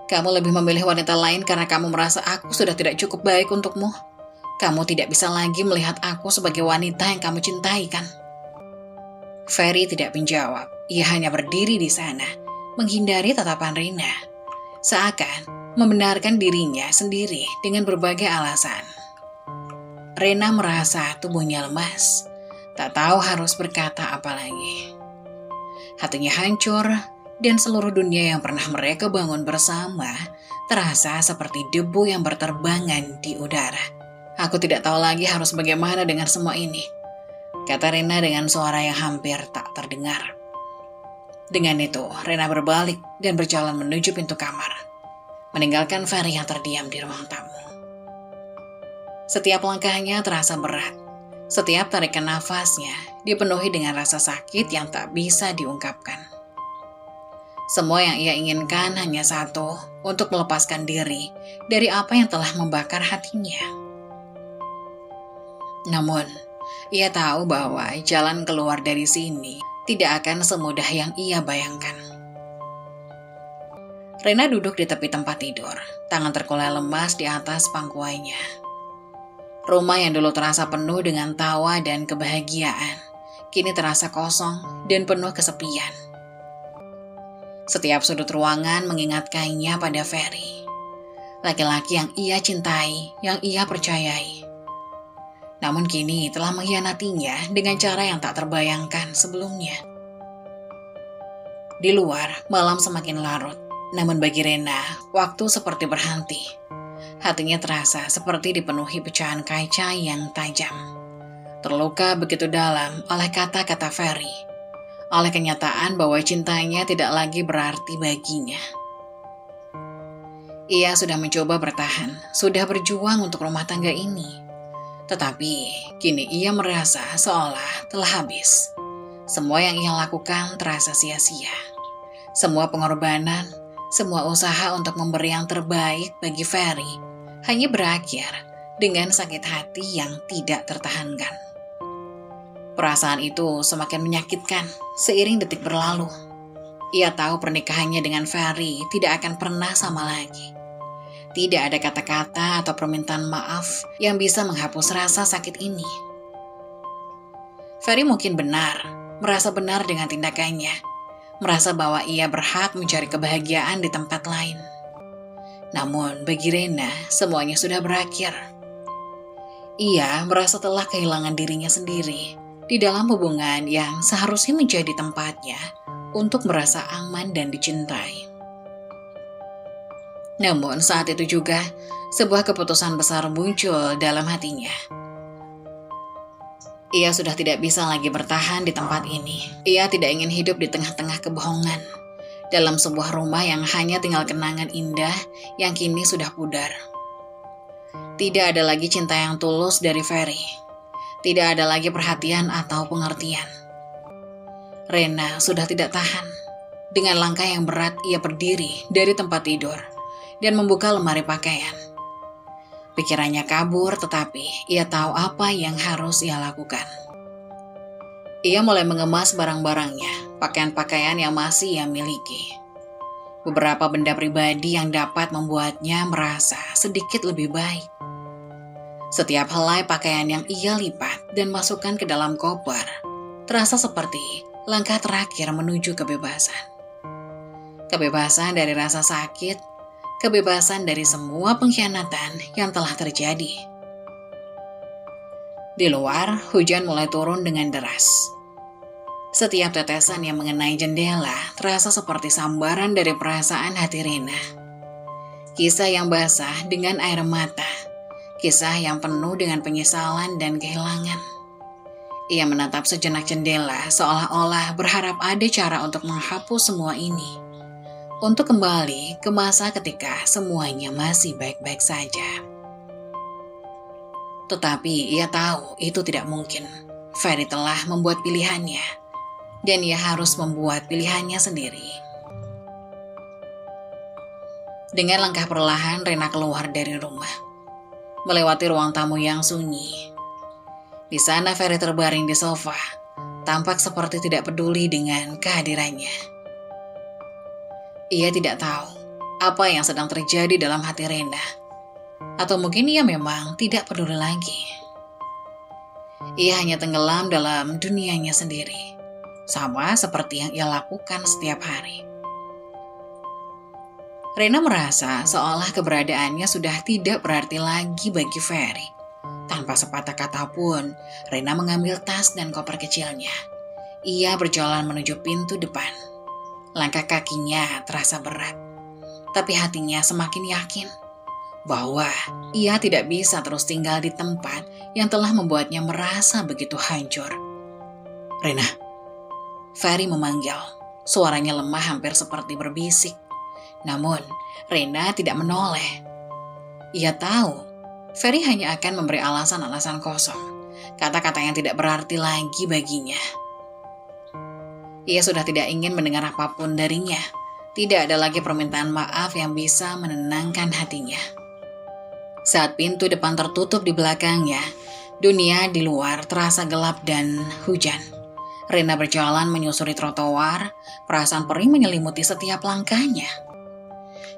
Kamu lebih memilih wanita lain karena kamu merasa aku sudah tidak cukup baik untukmu. Kamu tidak bisa lagi melihat aku sebagai wanita yang kamu cintai, kan? Ferry tidak menjawab. Ia hanya berdiri di sana, menghindari tatapan Rena. Seakan membenarkan dirinya sendiri dengan berbagai alasan. Rena merasa tubuhnya lemas. Tak tahu harus berkata apa lagi. Hatinya hancur. Dan seluruh dunia yang pernah mereka bangun bersama terasa seperti debu yang berterbangan di udara. Aku tidak tahu lagi harus bagaimana dengan semua ini, kata Rena dengan suara yang hampir tak terdengar. Dengan itu, Rena berbalik dan berjalan menuju pintu kamar, meninggalkan Ferry yang terdiam di ruang tamu. Setiap langkahnya terasa berat. Setiap tarikan nafasnya dipenuhi dengan rasa sakit yang tak bisa diungkapkan. Semua yang ia inginkan hanya satu, untuk melepaskan diri dari apa yang telah membakar hatinya. Namun, ia tahu bahwa jalan keluar dari sini tidak akan semudah yang ia bayangkan. Rena duduk di tepi tempat tidur, tangan terkulai lemas di atas pangkuannya. Rumah yang dulu terasa penuh dengan tawa dan kebahagiaan, kini terasa kosong dan penuh kesepian. Setiap sudut ruangan mengingatkannya pada Ferry, laki-laki yang ia cintai, yang ia percayai. Namun kini telah mengkhianatinya dengan cara yang tak terbayangkan sebelumnya. Di luar, malam semakin larut, namun bagi Rena, waktu seperti berhenti. Hatinya terasa seperti dipenuhi pecahan kaca yang tajam. Terluka begitu dalam oleh kata-kata Ferry, oleh kenyataan bahwa cintanya tidak lagi berarti baginya. Ia sudah mencoba bertahan, sudah berjuang untuk rumah tangga ini. Tetapi kini ia merasa seolah telah habis. Semua yang ia lakukan terasa sia-sia. Semua pengorbanan, semua usaha untuk memberi yang terbaik bagi Ferry hanya berakhir dengan sakit hati yang tidak tertahankan. Perasaan itu semakin menyakitkan seiring detik berlalu. Ia tahu pernikahannya dengan Ferry tidak akan pernah sama lagi. Tidak ada kata-kata atau permintaan maaf yang bisa menghapus rasa sakit ini. Ferry mungkin merasa benar dengan tindakannya, merasa bahwa ia berhak mencari kebahagiaan di tempat lain. Namun bagi Rena, semuanya sudah berakhir. Ia merasa telah kehilangan dirinya sendiri di dalam hubungan yang seharusnya menjadi tempatnya untuk merasa aman dan dicintai. Namun saat itu juga, sebuah keputusan besar muncul dalam hatinya. Ia sudah tidak bisa lagi bertahan di tempat ini. Ia tidak ingin hidup di tengah-tengah kebohongan, dalam sebuah rumah yang hanya tinggal kenangan indah yang kini sudah pudar. Tidak ada lagi cinta yang tulus dari Ferry. Tidak ada lagi perhatian atau pengertian. Rena sudah tidak tahan. Dengan langkah yang berat, ia berdiri dari tempat tidur dan membuka lemari pakaian. Pikirannya kabur, tetapi ia tahu apa yang harus ia lakukan. Ia mulai mengemas barang-barangnya, pakaian-pakaian yang masih ia miliki. Beberapa benda pribadi yang dapat membuatnya merasa sedikit lebih baik. Setiap helai pakaian yang ia lipat dan masukkan ke dalam koper, terasa seperti langkah terakhir menuju kebebasan. Kebebasan dari rasa sakit, kebebasan dari semua pengkhianatan yang telah terjadi. Di luar, hujan mulai turun dengan deras. Setiap tetesan yang mengenai jendela terasa seperti sambaran dari perasaan hati Rena. Kisah yang basah dengan air mata, kisah yang penuh dengan penyesalan dan kehilangan. Ia menatap sejenak jendela seolah-olah berharap ada cara untuk menghapus semua ini, untuk kembali ke masa ketika semuanya masih baik-baik saja. Tetapi ia tahu itu tidak mungkin. Ferry telah membuat pilihannya, dan ia harus membuat pilihannya sendiri. Dengan langkah perlahan, Rena keluar dari rumah, melewati ruang tamu yang sunyi. Di sana Ferry terbaring di sofa, tampak seperti tidak peduli dengan kehadirannya. Ia tidak tahu apa yang sedang terjadi dalam hati Rena. Atau mungkin ia memang tidak peduli lagi. Ia hanya tenggelam dalam dunianya sendiri, sama seperti yang ia lakukan setiap hari. Rena merasa seolah keberadaannya sudah tidak berarti lagi bagi Ferry. Tanpa sepatah kata pun, Rena mengambil tas dan koper kecilnya. Ia berjalan menuju pintu depan. Langkah kakinya terasa berat, tapi hatinya semakin yakin bahwa ia tidak bisa terus tinggal di tempat yang telah membuatnya merasa begitu hancur. Rena, Ferry memanggil. Suaranya lemah hampir seperti berbisik. Namun, Rena tidak menoleh. Ia tahu Ferry hanya akan memberi alasan-alasan kosong, kata-kata yang tidak berarti lagi baginya. Ia sudah tidak ingin mendengar apapun darinya. Tidak ada lagi permintaan maaf yang bisa menenangkan hatinya. Saat pintu depan tertutup di belakangnya, dunia di luar terasa gelap dan hujan. Rena berjalan menyusuri trotoar, perasaan perih menyelimuti setiap langkahnya.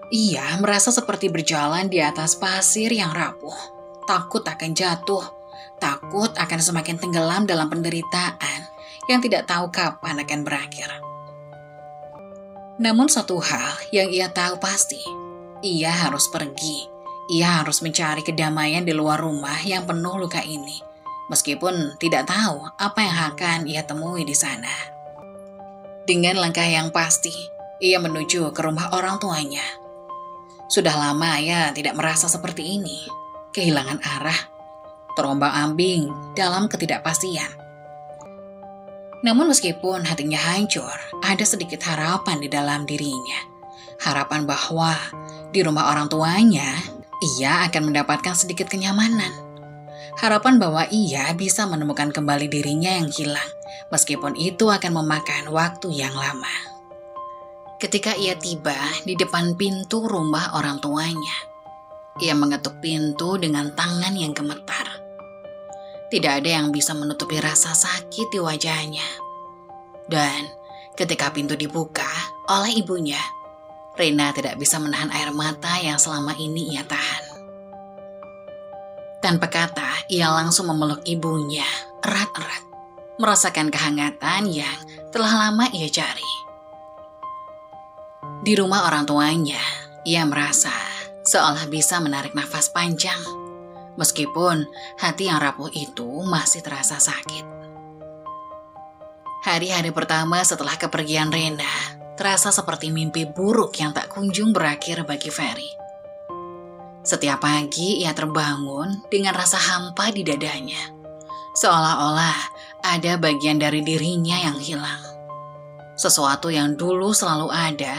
Ia merasa seperti berjalan di atas pasir yang rapuh, takut akan jatuh, takut akan semakin tenggelam dalam penderitaan yang tidak tahu kapan akan berakhir. Namun satu hal yang ia tahu pasti, ia harus pergi. Ia harus mencari kedamaian di luar rumah yang penuh luka ini, meskipun tidak tahu apa yang akan ia temui di sana. Dengan langkah yang pasti, ia menuju ke rumah orang tuanya. Sudah lama ia tidak merasa seperti ini, kehilangan arah, terombang-ambing dalam ketidakpastian. Namun meskipun hatinya hancur, ada sedikit harapan di dalam dirinya. Harapan bahwa di rumah orang tuanya, ia akan mendapatkan sedikit kenyamanan. Harapan bahwa ia bisa menemukan kembali dirinya yang hilang, meskipun itu akan memakan waktu yang lama. Ketika ia tiba di depan pintu rumah orang tuanya, ia mengetuk pintu dengan tangan yang gemetar. Tidak ada yang bisa menutupi rasa sakit di wajahnya. Dan ketika pintu dibuka oleh ibunya, Rena tidak bisa menahan air mata yang selama ini ia tahan. Tanpa kata, ia langsung memeluk ibunya erat-erat, merasakan kehangatan yang telah lama ia cari. Di rumah orang tuanya, ia merasa seolah bisa menarik nafas panjang, meskipun hati yang rapuh itu masih terasa sakit. Hari-hari pertama setelah kepergian Rena terasa seperti mimpi buruk yang tak kunjung berakhir bagi Ferry. Setiap pagi ia terbangun dengan rasa hampa di dadanya, seolah-olah ada bagian dari dirinya yang hilang. Sesuatu yang dulu selalu ada,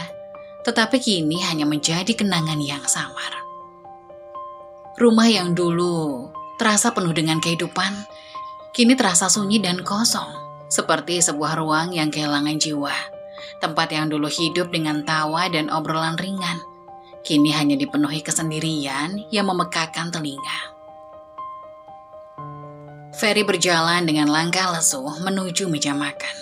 tetapi kini hanya menjadi kenangan yang samar. Rumah yang dulu terasa penuh dengan kehidupan, kini terasa sunyi dan kosong, seperti sebuah ruang yang kehilangan jiwa. Tempat yang dulu hidup dengan tawa dan obrolan ringan, kini hanya dipenuhi kesendirian yang memekakkan telinga. Ferry berjalan dengan langkah lesu menuju meja makan.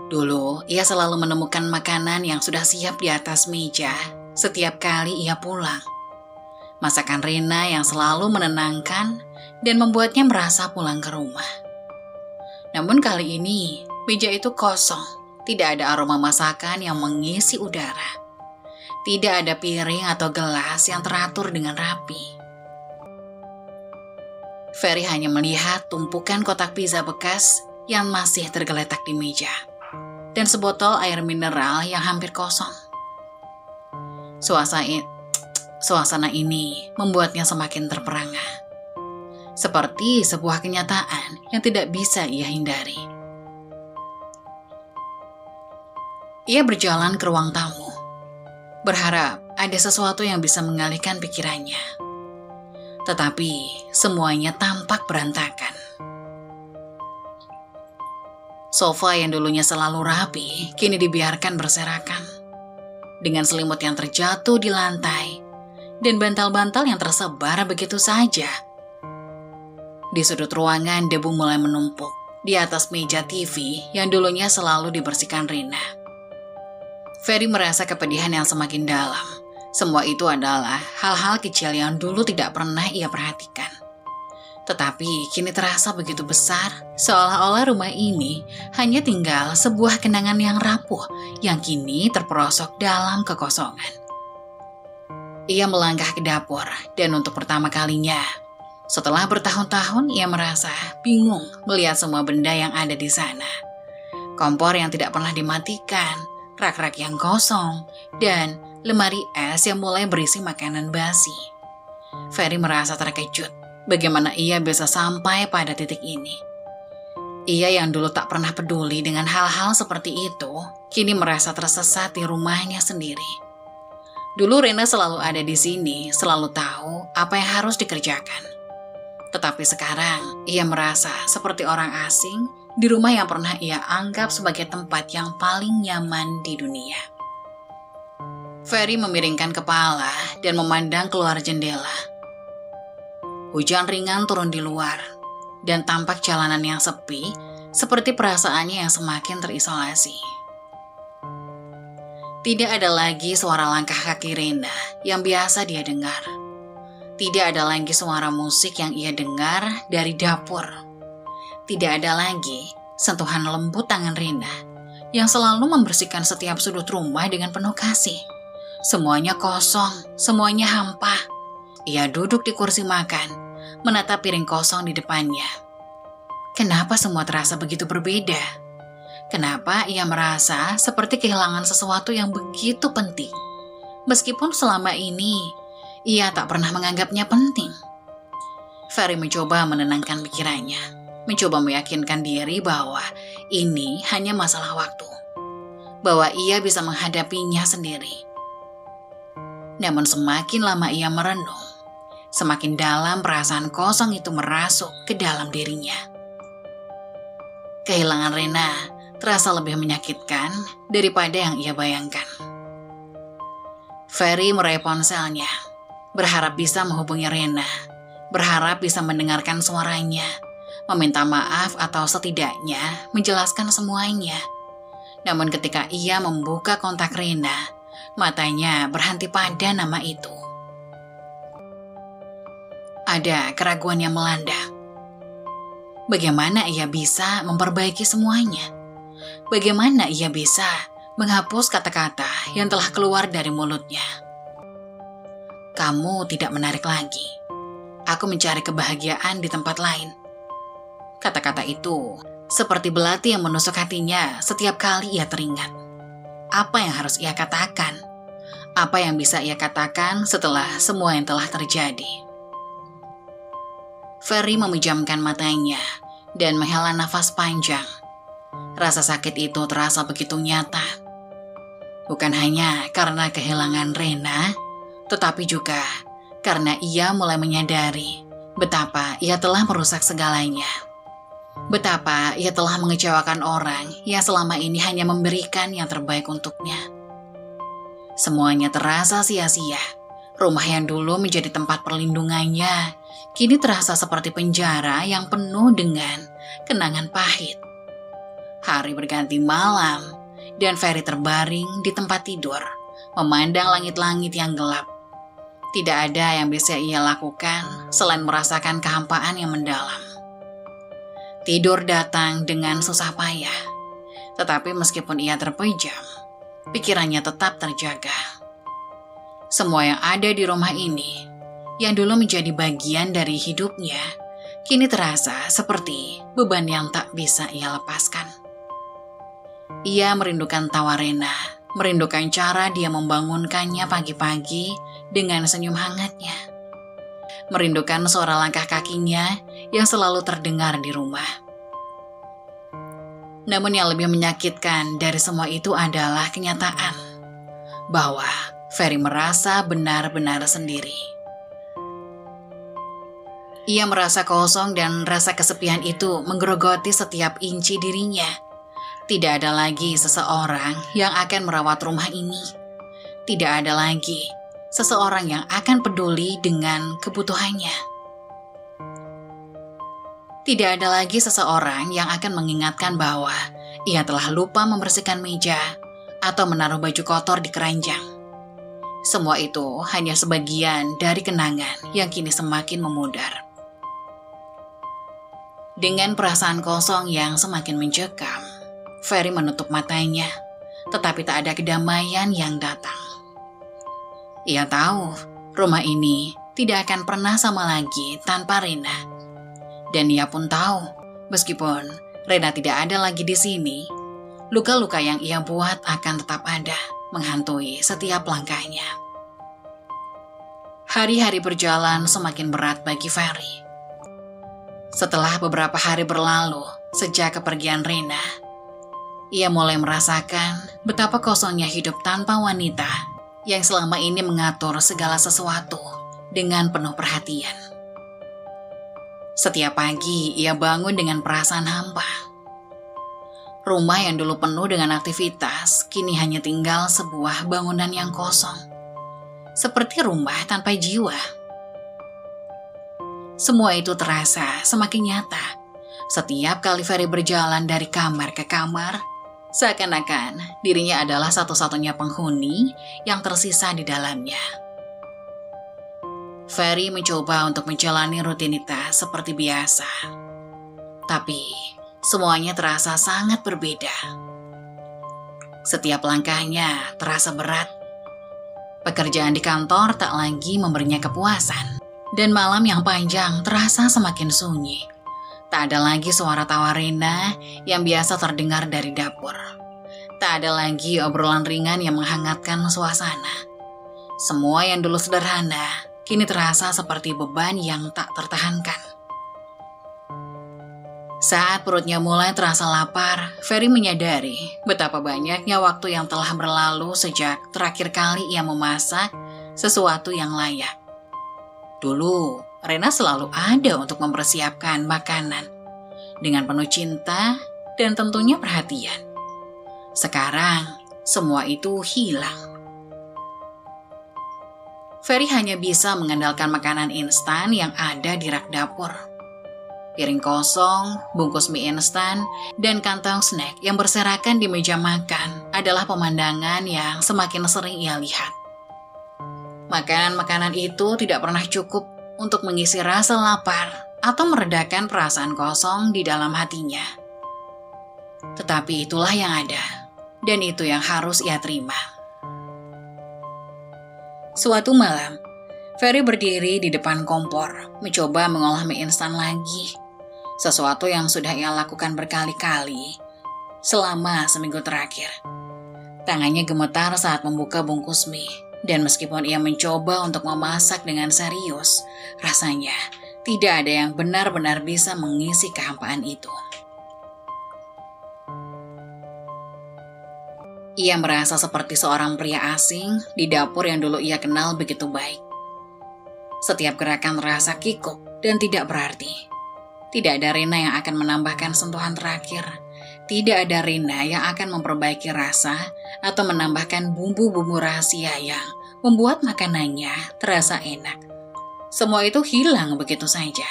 Dulu, ia selalu menemukan makanan yang sudah siap di atas meja setiap kali ia pulang. Masakan Rena yang selalu menenangkan dan membuatnya merasa pulang ke rumah. Namun kali ini, meja itu kosong. Tidak ada aroma masakan yang mengisi udara. Tidak ada piring atau gelas yang teratur dengan rapi. Ferry hanya melihat tumpukan kotak pizza bekas yang masih tergeletak di meja, dan sebotol air mineral yang hampir kosong. Suasana ini membuatnya semakin terperangah, seperti sebuah kenyataan yang tidak bisa ia hindari. Ia berjalan ke ruang tamu, berharap ada sesuatu yang bisa mengalihkan pikirannya. Tetapi semuanya tampak berantakan. Sofa yang dulunya selalu rapi, kini dibiarkan berserakan. Dengan selimut yang terjatuh di lantai, dan bantal-bantal yang tersebar begitu saja. Di sudut ruangan, debu mulai menumpuk di atas meja TV yang dulunya selalu dibersihkan Rena. Ferry merasa kepedihan yang semakin dalam. Semua itu adalah hal-hal kecil yang dulu tidak pernah ia perhatikan. Tetapi kini terasa begitu besar, seolah-olah rumah ini hanya tinggal sebuah kenangan yang rapuh yang kini terperosok dalam kekosongan. Ia melangkah ke dapur dan untuk pertama kalinya, setelah bertahun-tahun ia merasa bingung melihat semua benda yang ada di sana. Kompor yang tidak pernah dimatikan, rak-rak yang kosong, dan lemari es yang mulai berisi makanan basi. Ferry merasa terkejut bagaimana ia bisa sampai pada titik ini. Ia yang dulu tak pernah peduli dengan hal-hal seperti itu, kini merasa tersesat di rumahnya sendiri. Dulu Rena selalu ada di sini, selalu tahu apa yang harus dikerjakan. Tetapi sekarang, ia merasa seperti orang asing di rumah yang pernah ia anggap sebagai tempat yang paling nyaman di dunia. Ferry memiringkan kepala dan memandang keluar jendela. Hujan ringan turun di luar, dan tampak jalanan yang sepi, seperti perasaannya yang semakin terisolasi. Tidak ada lagi suara langkah kaki Rena yang biasa dia dengar. Tidak ada lagi suara musik yang ia dengar dari dapur. Tidak ada lagi sentuhan lembut tangan Rena yang selalu membersihkan setiap sudut rumah dengan penuh kasih. Semuanya kosong, semuanya hampa. Ia duduk di kursi makan, menatap piring kosong di depannya. Kenapa semua terasa begitu berbeda? Kenapa ia merasa seperti kehilangan sesuatu yang begitu penting, meskipun selama ini ia tak pernah menganggapnya penting? Ferry mencoba menenangkan pikirannya, mencoba meyakinkan diri bahwa ini hanya masalah waktu, bahwa ia bisa menghadapinya sendiri. Namun semakin lama ia merenung, semakin dalam perasaan kosong itu merasuk ke dalam dirinya. Kehilangan Rena terasa lebih menyakitkan daripada yang ia bayangkan. Ferry meraih ponselnya, berharap bisa menghubungi Rena, berharap bisa mendengarkan suaranya, meminta maaf atau setidaknya menjelaskan semuanya. Namun ketika ia membuka kontak Rena, matanya berhenti pada nama itu. Ada keraguan yang melanda. Bagaimana ia bisa memperbaiki semuanya? Bagaimana ia bisa menghapus kata-kata yang telah keluar dari mulutnya? Kamu tidak menarik lagi. Aku mencari kebahagiaan di tempat lain. Kata-kata itu seperti belati yang menusuk hatinya setiap kali ia teringat. Apa yang harus ia katakan? Apa yang bisa ia katakan setelah semua yang telah terjadi? Ferry memejamkan matanya dan menghela nafas panjang. Rasa sakit itu terasa begitu nyata. Bukan hanya karena kehilangan Rena, tetapi juga karena ia mulai menyadari betapa ia telah merusak segalanya. Betapa ia telah mengecewakan orang yang selama ini hanya memberikan yang terbaik untuknya. Semuanya terasa sia-sia. Rumah yang dulu menjadi tempat perlindungannya kini terasa seperti penjara yang penuh dengan kenangan pahit. Hari berganti malam, dan Ferry terbaring di tempat tidur, memandang langit-langit yang gelap. Tidak ada yang bisa ia lakukan selain merasakan kehampaan yang mendalam. Tidur datang dengan susah payah, tetapi meskipun ia terpejam, pikirannya tetap terjaga. Semua yang ada di rumah ini, yang dulu menjadi bagian dari hidupnya, kini terasa seperti beban yang tak bisa ia lepaskan. Ia merindukan tawa Rena, merindukan cara dia membangunkannya pagi-pagi dengan senyum hangatnya. Merindukan suara langkah kakinya yang selalu terdengar di rumah. Namun yang lebih menyakitkan dari semua itu adalah kenyataan bahwa Ferry merasa benar-benar sendiri. Ia merasa kosong dan rasa kesepian itu menggerogoti setiap inci dirinya. Tidak ada lagi seseorang yang akan merawat rumah ini. Tidak ada lagi seseorang yang akan peduli dengan kebutuhannya. Tidak ada lagi seseorang yang akan mengingatkan bahwa ia telah lupa membersihkan meja atau menaruh baju kotor di keranjang. Semua itu hanya sebagian dari kenangan yang kini semakin memudar. Dengan perasaan kosong yang semakin mencekam, Ferry menutup matanya, tetapi tak ada kedamaian yang datang. Ia tahu rumah ini tidak akan pernah sama lagi tanpa Rena. Dan ia pun tahu, meskipun Rena tidak ada lagi di sini, luka-luka yang ia buat akan tetap ada, menghantui setiap langkahnya. Hari-hari berjalan semakin berat bagi Ferry. Setelah beberapa hari berlalu sejak kepergian Rena, ia mulai merasakan betapa kosongnya hidup tanpa wanita yang selama ini mengatur segala sesuatu dengan penuh perhatian. Setiap pagi ia bangun dengan perasaan hampa. Rumah yang dulu penuh dengan aktivitas kini hanya tinggal sebuah bangunan yang kosong, seperti rumah tanpa jiwa. Semua itu terasa semakin nyata setiap kali Ferry berjalan dari kamar ke kamar, Seakan-akan dirinya adalah satu-satunya penghuni yang tersisa di dalamnya. Ferry mencoba untuk menjalani rutinitas seperti biasa. Tapi semuanya terasa sangat berbeda. Setiap langkahnya terasa berat. Pekerjaan di kantor tak lagi memberinya kepuasan. Dan malam yang panjang terasa semakin sunyi. Tak ada lagi suara tawa Rena yang biasa terdengar dari dapur. Tak ada lagi obrolan ringan yang menghangatkan suasana. Semua yang dulu sederhana, kini terasa seperti beban yang tak tertahankan. Saat perutnya mulai terasa lapar, Ferry menyadari betapa banyaknya waktu yang telah berlalu sejak terakhir kali ia memasak sesuatu yang layak. Dulu, Rena selalu ada untuk mempersiapkan makanan dengan penuh cinta dan tentunya perhatian. Sekarang, semua itu hilang. Ferry hanya bisa mengandalkan makanan instan yang ada di rak dapur. Piring kosong, bungkus mie instan, dan kantong snack yang berserakan di meja makan adalah pemandangan yang semakin sering ia lihat. Makanan-makanan itu tidak pernah cukup untuk mengisi rasa lapar atau meredakan perasaan kosong di dalam hatinya. Tetapi itulah yang ada, dan itu yang harus ia terima. Suatu malam, Ferry berdiri di depan kompor, mencoba mengolah mie instan lagi. Sesuatu yang sudah ia lakukan berkali-kali selama seminggu terakhir. Tangannya gemetar saat membuka bungkus mie. Dan meskipun ia mencoba untuk memasak dengan serius, rasanya tidak ada yang benar-benar bisa mengisi kehampaan itu. Ia merasa seperti seorang pria asing di dapur yang dulu ia kenal begitu baik. Setiap gerakan terasa kikuk dan tidak berarti. Tidak ada Rena yang akan menambahkan sentuhan terakhir. Tidak ada Rena yang akan memperbaiki rasa atau menambahkan bumbu-bumbu rahasia yang membuat makanannya terasa enak. Semua itu hilang begitu saja.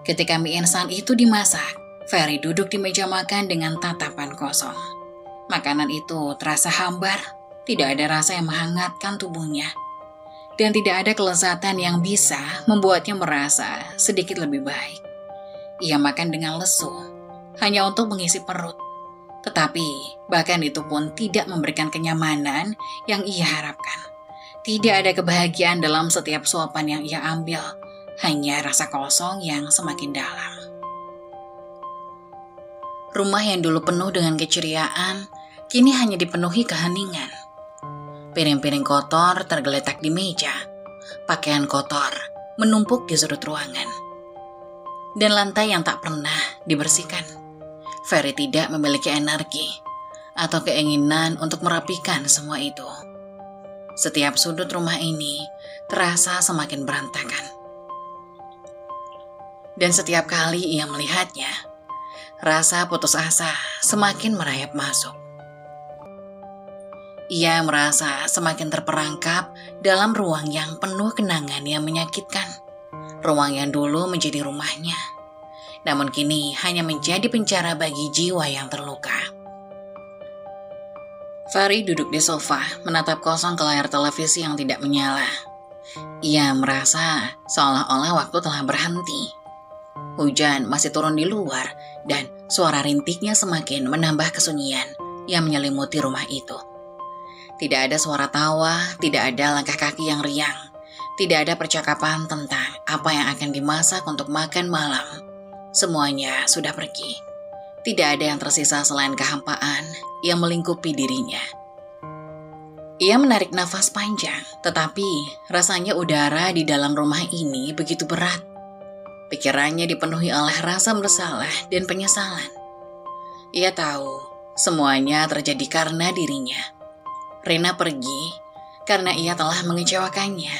Ketika mie instan itu dimasak, Ferry duduk di meja makan dengan tatapan kosong. Makanan itu terasa hambar, tidak ada rasa yang menghangatkan tubuhnya. Dan tidak ada kelezatan yang bisa membuatnya merasa sedikit lebih baik. Ia makan dengan lesu, hanya untuk mengisi perut. Tetapi bahkan itu pun tidak memberikan kenyamanan yang ia harapkan. Tidak ada kebahagiaan dalam setiap suapan yang ia ambil, hanya rasa kosong yang semakin dalam. Rumah yang dulu penuh dengan keceriaan, kini hanya dipenuhi keheningan. Piring-piring kotor tergeletak di meja, pakaian kotor menumpuk di sudut ruangan, dan lantai yang tak pernah dibersihkan. Ferry tidak memiliki energi atau keinginan untuk merapikan semua itu. Setiap sudut rumah ini terasa semakin berantakan. Dan setiap kali ia melihatnya, rasa putus asa semakin merayap masuk. Ia merasa semakin terperangkap dalam ruang yang penuh kenangan yang menyakitkan. Ruang yang dulu menjadi rumahnya, namun kini hanya menjadi penjara bagi jiwa yang terluka. Ferry duduk di sofa, menatap kosong ke layar televisi yang tidak menyala. Ia merasa seolah-olah waktu telah berhenti. Hujan masih turun di luar, dan suara rintiknya semakin menambah kesunyian yang menyelimuti rumah itu. Tidak ada suara tawa, tidak ada langkah kaki yang riang, tidak ada percakapan tentang apa yang akan dimasak untuk makan malam. Semuanya sudah pergi. Tidak ada yang tersisa selain kehampaan yang melingkupi dirinya. Ia menarik nafas panjang, tetapi rasanya udara di dalam rumah ini begitu berat. Pikirannya dipenuhi oleh rasa bersalah dan penyesalan. Ia tahu semuanya terjadi karena dirinya. Rena pergi karena ia telah mengecewakannya,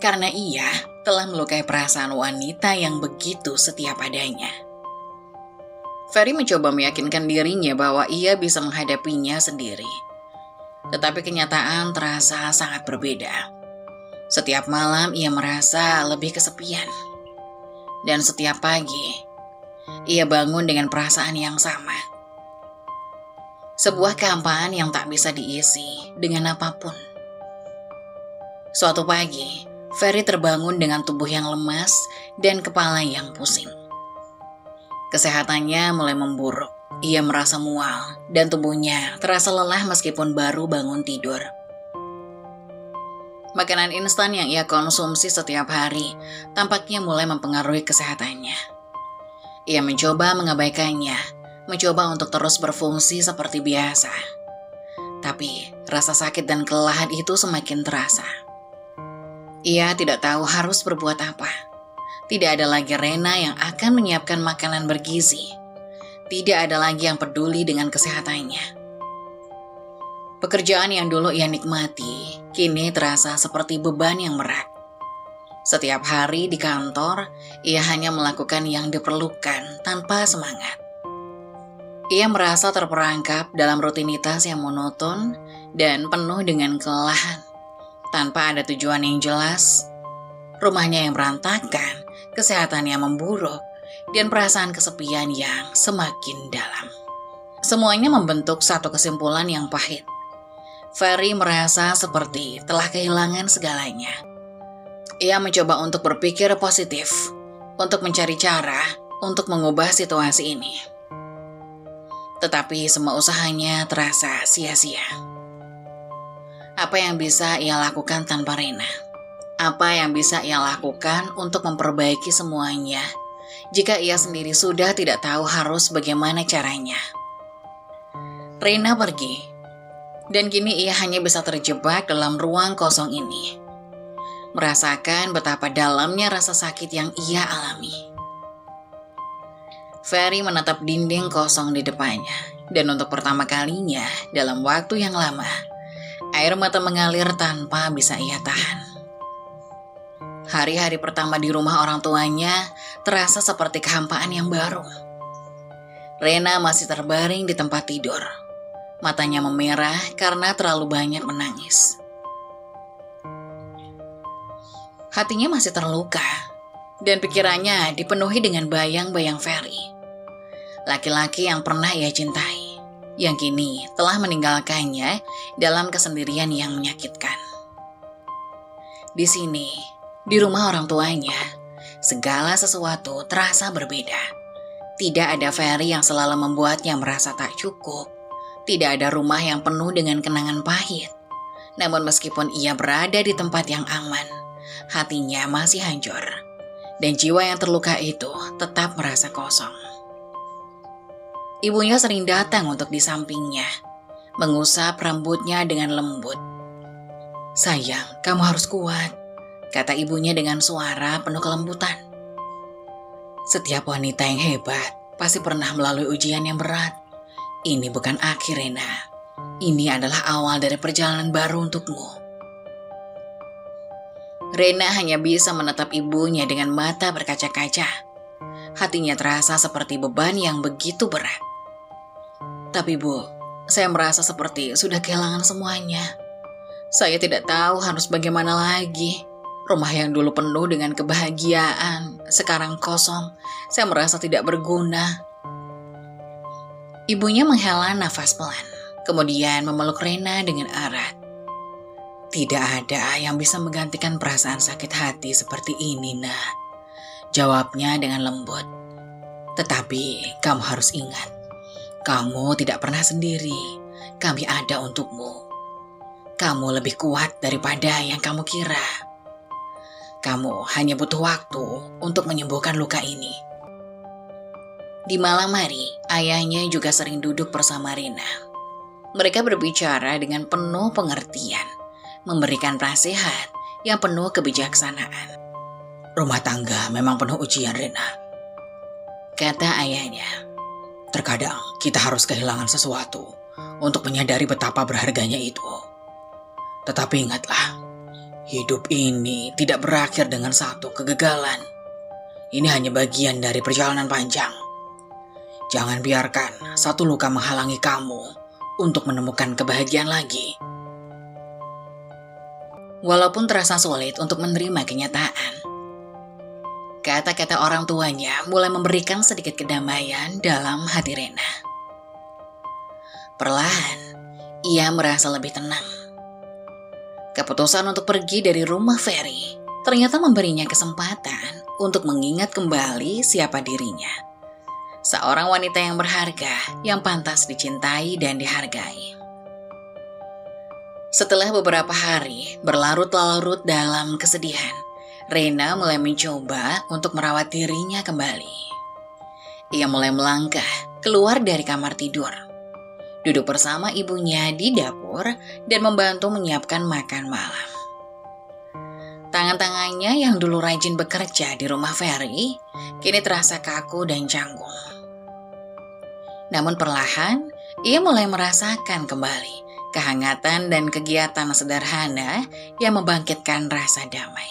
karena ia telah melukai perasaan wanita yang begitu setia padanya. Ferry mencoba meyakinkan dirinya bahwa ia bisa menghadapinya sendiri. Tetapi kenyataan terasa sangat berbeda. Setiap malam ia merasa lebih kesepian. Dan setiap pagi, ia bangun dengan perasaan yang sama. Sebuah kehampaan yang tak bisa diisi dengan apapun. Suatu pagi, Ferry terbangun dengan tubuh yang lemas dan kepala yang pusing. Kesehatannya mulai memburuk. Ia merasa mual dan tubuhnya terasa lelah meskipun baru bangun tidur. Makanan instan yang ia konsumsi setiap hari tampaknya mulai mempengaruhi kesehatannya. Ia mencoba mengabaikannya, mencoba untuk terus berfungsi seperti biasa. Tapi rasa sakit dan kelelahan itu semakin terasa. Ia tidak tahu harus berbuat apa. Tidak ada lagi Rena yang akan menyiapkan makanan bergizi. Tidak ada lagi yang peduli dengan kesehatannya. Pekerjaan yang dulu ia nikmati, kini terasa seperti beban yang berat. Setiap hari di kantor, ia hanya melakukan yang diperlukan tanpa semangat. Ia merasa terperangkap dalam rutinitas yang monoton dan penuh dengan kelelahan. Tanpa ada tujuan yang jelas, rumahnya yang berantakan, kesehatannya memburuk, dan perasaan kesepian yang semakin dalam. Semuanya membentuk satu kesimpulan yang pahit. Ferry merasa seperti telah kehilangan segalanya. Ia mencoba untuk berpikir positif, untuk mencari cara untuk mengubah situasi ini. Tetapi semua usahanya terasa sia-sia. Apa yang bisa ia lakukan tanpa Rena? Apa yang bisa ia lakukan untuk memperbaiki semuanya jika ia sendiri sudah tidak tahu harus bagaimana caranya? Rena pergi, dan kini ia hanya bisa terjebak dalam ruang kosong ini, merasakan betapa dalamnya rasa sakit yang ia alami. Ferry menatap dinding kosong di depannya, dan untuk pertama kalinya dalam waktu yang lama, air mata mengalir tanpa bisa ia tahan. Hari-hari pertama di rumah orang tuanya terasa seperti kehampaan yang baru. Rena masih terbaring di tempat tidur. Matanya memerah karena terlalu banyak menangis. Hatinya masih terluka, dan pikirannya dipenuhi dengan bayang-bayang Ferry. Laki-laki yang pernah ia cintai, yang kini telah meninggalkannya dalam kesendirian yang menyakitkan. Di sini, di rumah orang tuanya, segala sesuatu terasa berbeda. Tidak ada Ferry yang selalu membuatnya merasa tak cukup. Tidak ada rumah yang penuh dengan kenangan pahit. Namun meskipun ia berada di tempat yang aman, hatinya masih hancur. Dan jiwa yang terluka itu tetap merasa kosong. Ibunya sering datang untuk di sampingnya, mengusap rambutnya dengan lembut. "Sayang, kamu harus kuat," kata ibunya dengan suara penuh kelembutan. "Setiap wanita yang hebat pasti pernah melalui ujian yang berat. Ini bukan akhir, Rena. Ini adalah awal dari perjalanan baru untukmu." Rena hanya bisa menatap ibunya dengan mata berkaca-kaca. Hatinya terasa seperti beban yang begitu berat. "Tapi Bu, saya merasa seperti sudah kehilangan semuanya. Saya tidak tahu harus bagaimana lagi. Rumah yang dulu penuh dengan kebahagiaan, sekarang kosong. Saya merasa tidak berguna." Ibunya menghela nafas pelan, kemudian memeluk Rena dengan erat. "Tidak ada yang bisa menggantikan perasaan sakit hati seperti ini, Nak," jawabnya dengan lembut. "Tetapi kamu harus ingat, kamu tidak pernah sendiri. Kami ada untukmu. Kamu lebih kuat daripada yang kamu kira. Kamu hanya butuh waktu untuk menyembuhkan luka ini." Di malam hari, ayahnya juga sering duduk bersama Rena. Mereka berbicara dengan penuh pengertian, memberikan nasihat yang penuh kebijaksanaan. "Rumah tangga memang penuh ujian, Rena," kata ayahnya. "Terkadang kita harus kehilangan sesuatu untuk menyadari betapa berharganya itu. Tetapi ingatlah, hidup ini tidak berakhir dengan satu kegagalan. Ini hanya bagian dari perjalanan panjang. Jangan biarkan satu luka menghalangi kamu untuk menemukan kebahagiaan lagi." Walaupun terasa sulit untuk menerima kenyataan, kata-kata orang tuanya mulai memberikan sedikit kedamaian dalam hati Rena. Perlahan, ia merasa lebih tenang. Keputusan untuk pergi dari rumah Ferry ternyata memberinya kesempatan untuk mengingat kembali siapa dirinya. Seorang wanita yang berharga, yang pantas dicintai dan dihargai. Setelah beberapa hari berlarut-larut dalam kesedihan, Rena mulai mencoba untuk merawat dirinya kembali. Ia mulai melangkah keluar dari kamar tidur, duduk bersama ibunya di dapur dan membantu menyiapkan makan malam. Tangan-tangannya yang dulu rajin bekerja di rumah Ferry, kini terasa kaku dan canggung. Namun perlahan, ia mulai merasakan kembali kehangatan dan kegiatan sederhana yang membangkitkan rasa damai.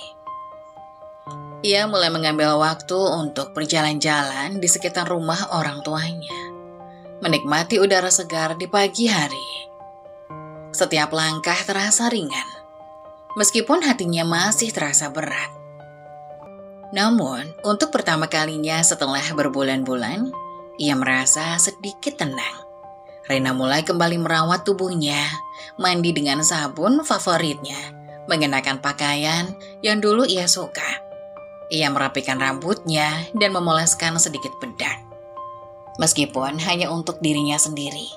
Ia mulai mengambil waktu untuk berjalan-jalan di sekitar rumah orang tuanya, menikmati udara segar di pagi hari. Setiap langkah terasa ringan, meskipun hatinya masih terasa berat. Namun, untuk pertama kalinya setelah berbulan-bulan, ia merasa sedikit tenang. Rena mulai kembali merawat tubuhnya, mandi dengan sabun favoritnya, mengenakan pakaian yang dulu ia suka. Ia merapikan rambutnya dan memoleskan sedikit bedak, meskipun hanya untuk dirinya sendiri.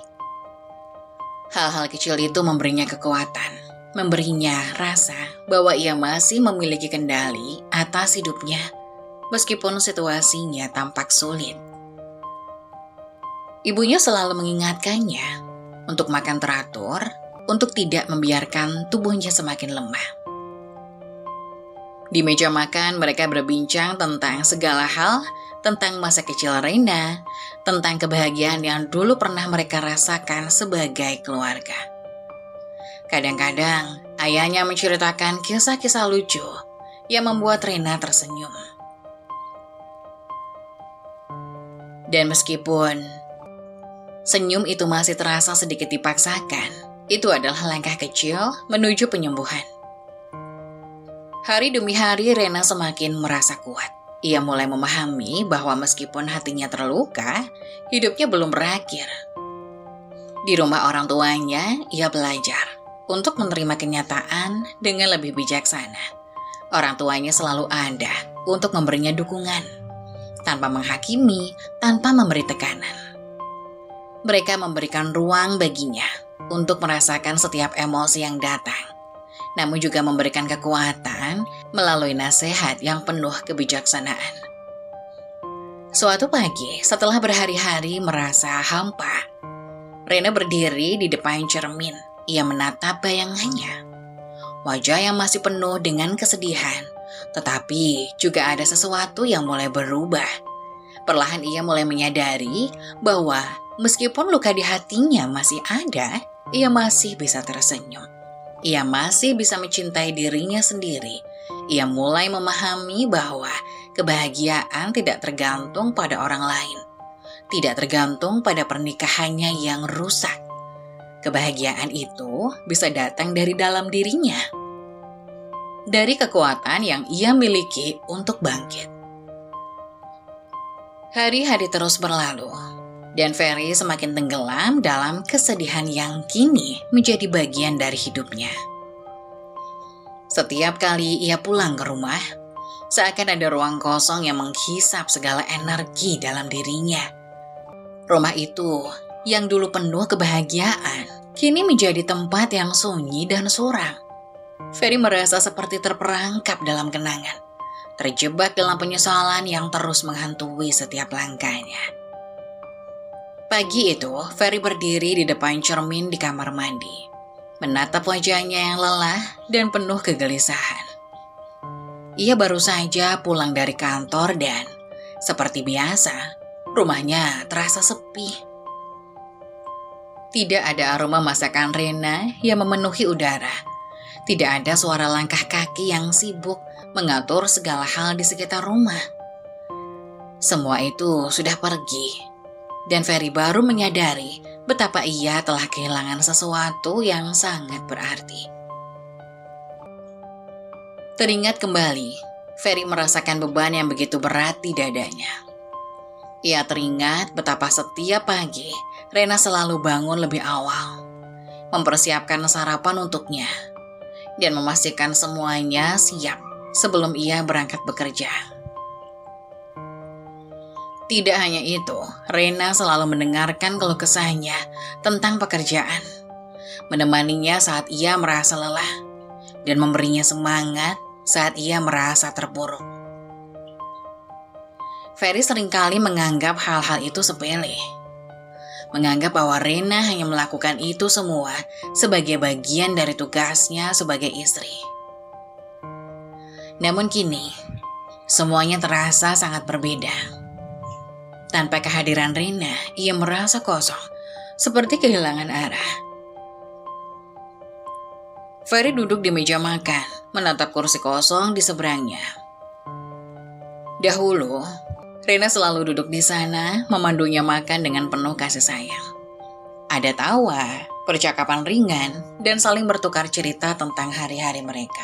Hal-hal kecil itu memberinya kekuatan, memberinya rasa bahwa ia masih memiliki kendali atas hidupnya, meskipun situasinya tampak sulit. Ibunya selalu mengingatkannya untuk makan teratur, untuk tidak membiarkan tubuhnya semakin lemah. Di meja makan mereka berbincang tentang segala hal, tentang masa kecil Rena, tentang kebahagiaan yang dulu pernah mereka rasakan sebagai keluarga. Kadang-kadang ayahnya menceritakan kisah-kisah lucu yang membuat Rena tersenyum. Dan meskipun senyum itu masih terasa sedikit dipaksakan, itu adalah langkah kecil menuju penyembuhan. Hari demi hari Rena semakin merasa kuat. Ia mulai memahami bahwa meskipun hatinya terluka, hidupnya belum berakhir. Di rumah orang tuanya, ia belajar untuk menerima kenyataan dengan lebih bijaksana. Orang tuanya selalu ada untuk memberinya dukungan, tanpa menghakimi, tanpa memberi tekanan. Mereka memberikan ruang baginya untuk merasakan setiap emosi yang datang, namun juga memberikan kekuatan melalui nasihat yang penuh kebijaksanaan. Suatu pagi, setelah berhari-hari merasa hampa, Rena berdiri di depan cermin. Ia menatap bayangannya. Wajah yang masih penuh dengan kesedihan, tetapi juga ada sesuatu yang mulai berubah. Perlahan ia mulai menyadari bahwa meskipun luka di hatinya masih ada, ia masih bisa tersenyum. Ia masih bisa mencintai dirinya sendiri. Ia mulai memahami bahwa kebahagiaan tidak tergantung pada orang lain, tidak tergantung pada pernikahannya yang rusak. Kebahagiaan itu bisa datang dari dalam dirinya, dari kekuatan yang ia miliki untuk bangkit. Hari-hari terus berlalu, dan Ferry semakin tenggelam dalam kesedihan yang kini menjadi bagian dari hidupnya. Setiap kali ia pulang ke rumah, seakan ada ruang kosong yang menghisap segala energi dalam dirinya. Rumah itu yang dulu penuh kebahagiaan, kini menjadi tempat yang sunyi dan suram. Ferry merasa seperti terperangkap dalam kenangan, terjebak dalam penyesalan yang terus menghantui setiap langkahnya. Pagi itu, Ferry berdiri di depan cermin di kamar mandi, menatap wajahnya yang lelah dan penuh kegelisahan. Ia baru saja pulang dari kantor dan, seperti biasa, rumahnya terasa sepi. Tidak ada aroma masakan Rena yang memenuhi udara. Tidak ada suara langkah kaki yang sibuk mengatur segala hal di sekitar rumah. Semua itu sudah pergi. Dan Ferry baru menyadari betapa ia telah kehilangan sesuatu yang sangat berarti. Teringat kembali, Ferry merasakan beban yang begitu berat di dadanya. Ia teringat betapa setiap pagi Rena selalu bangun lebih awal, mempersiapkan sarapan untuknya, dan memastikan semuanya siap sebelum ia berangkat bekerja. Tidak hanya itu, Rena selalu mendengarkan keluh kesahnya tentang pekerjaan, menemaninya saat ia merasa lelah, dan memberinya semangat saat ia merasa terpuruk. Ferry seringkali menganggap hal-hal itu sepele, menganggap bahwa Rena hanya melakukan itu semua sebagai bagian dari tugasnya sebagai istri. Namun kini, semuanya terasa sangat berbeda. Tanpa kehadiran Rena, ia merasa kosong, seperti kehilangan arah. Ferry duduk di meja makan, menatap kursi kosong di seberangnya. Dahulu, Rena selalu duduk di sana, memandunya makan dengan penuh kasih sayang. Ada tawa, percakapan ringan, dan saling bertukar cerita tentang hari-hari mereka.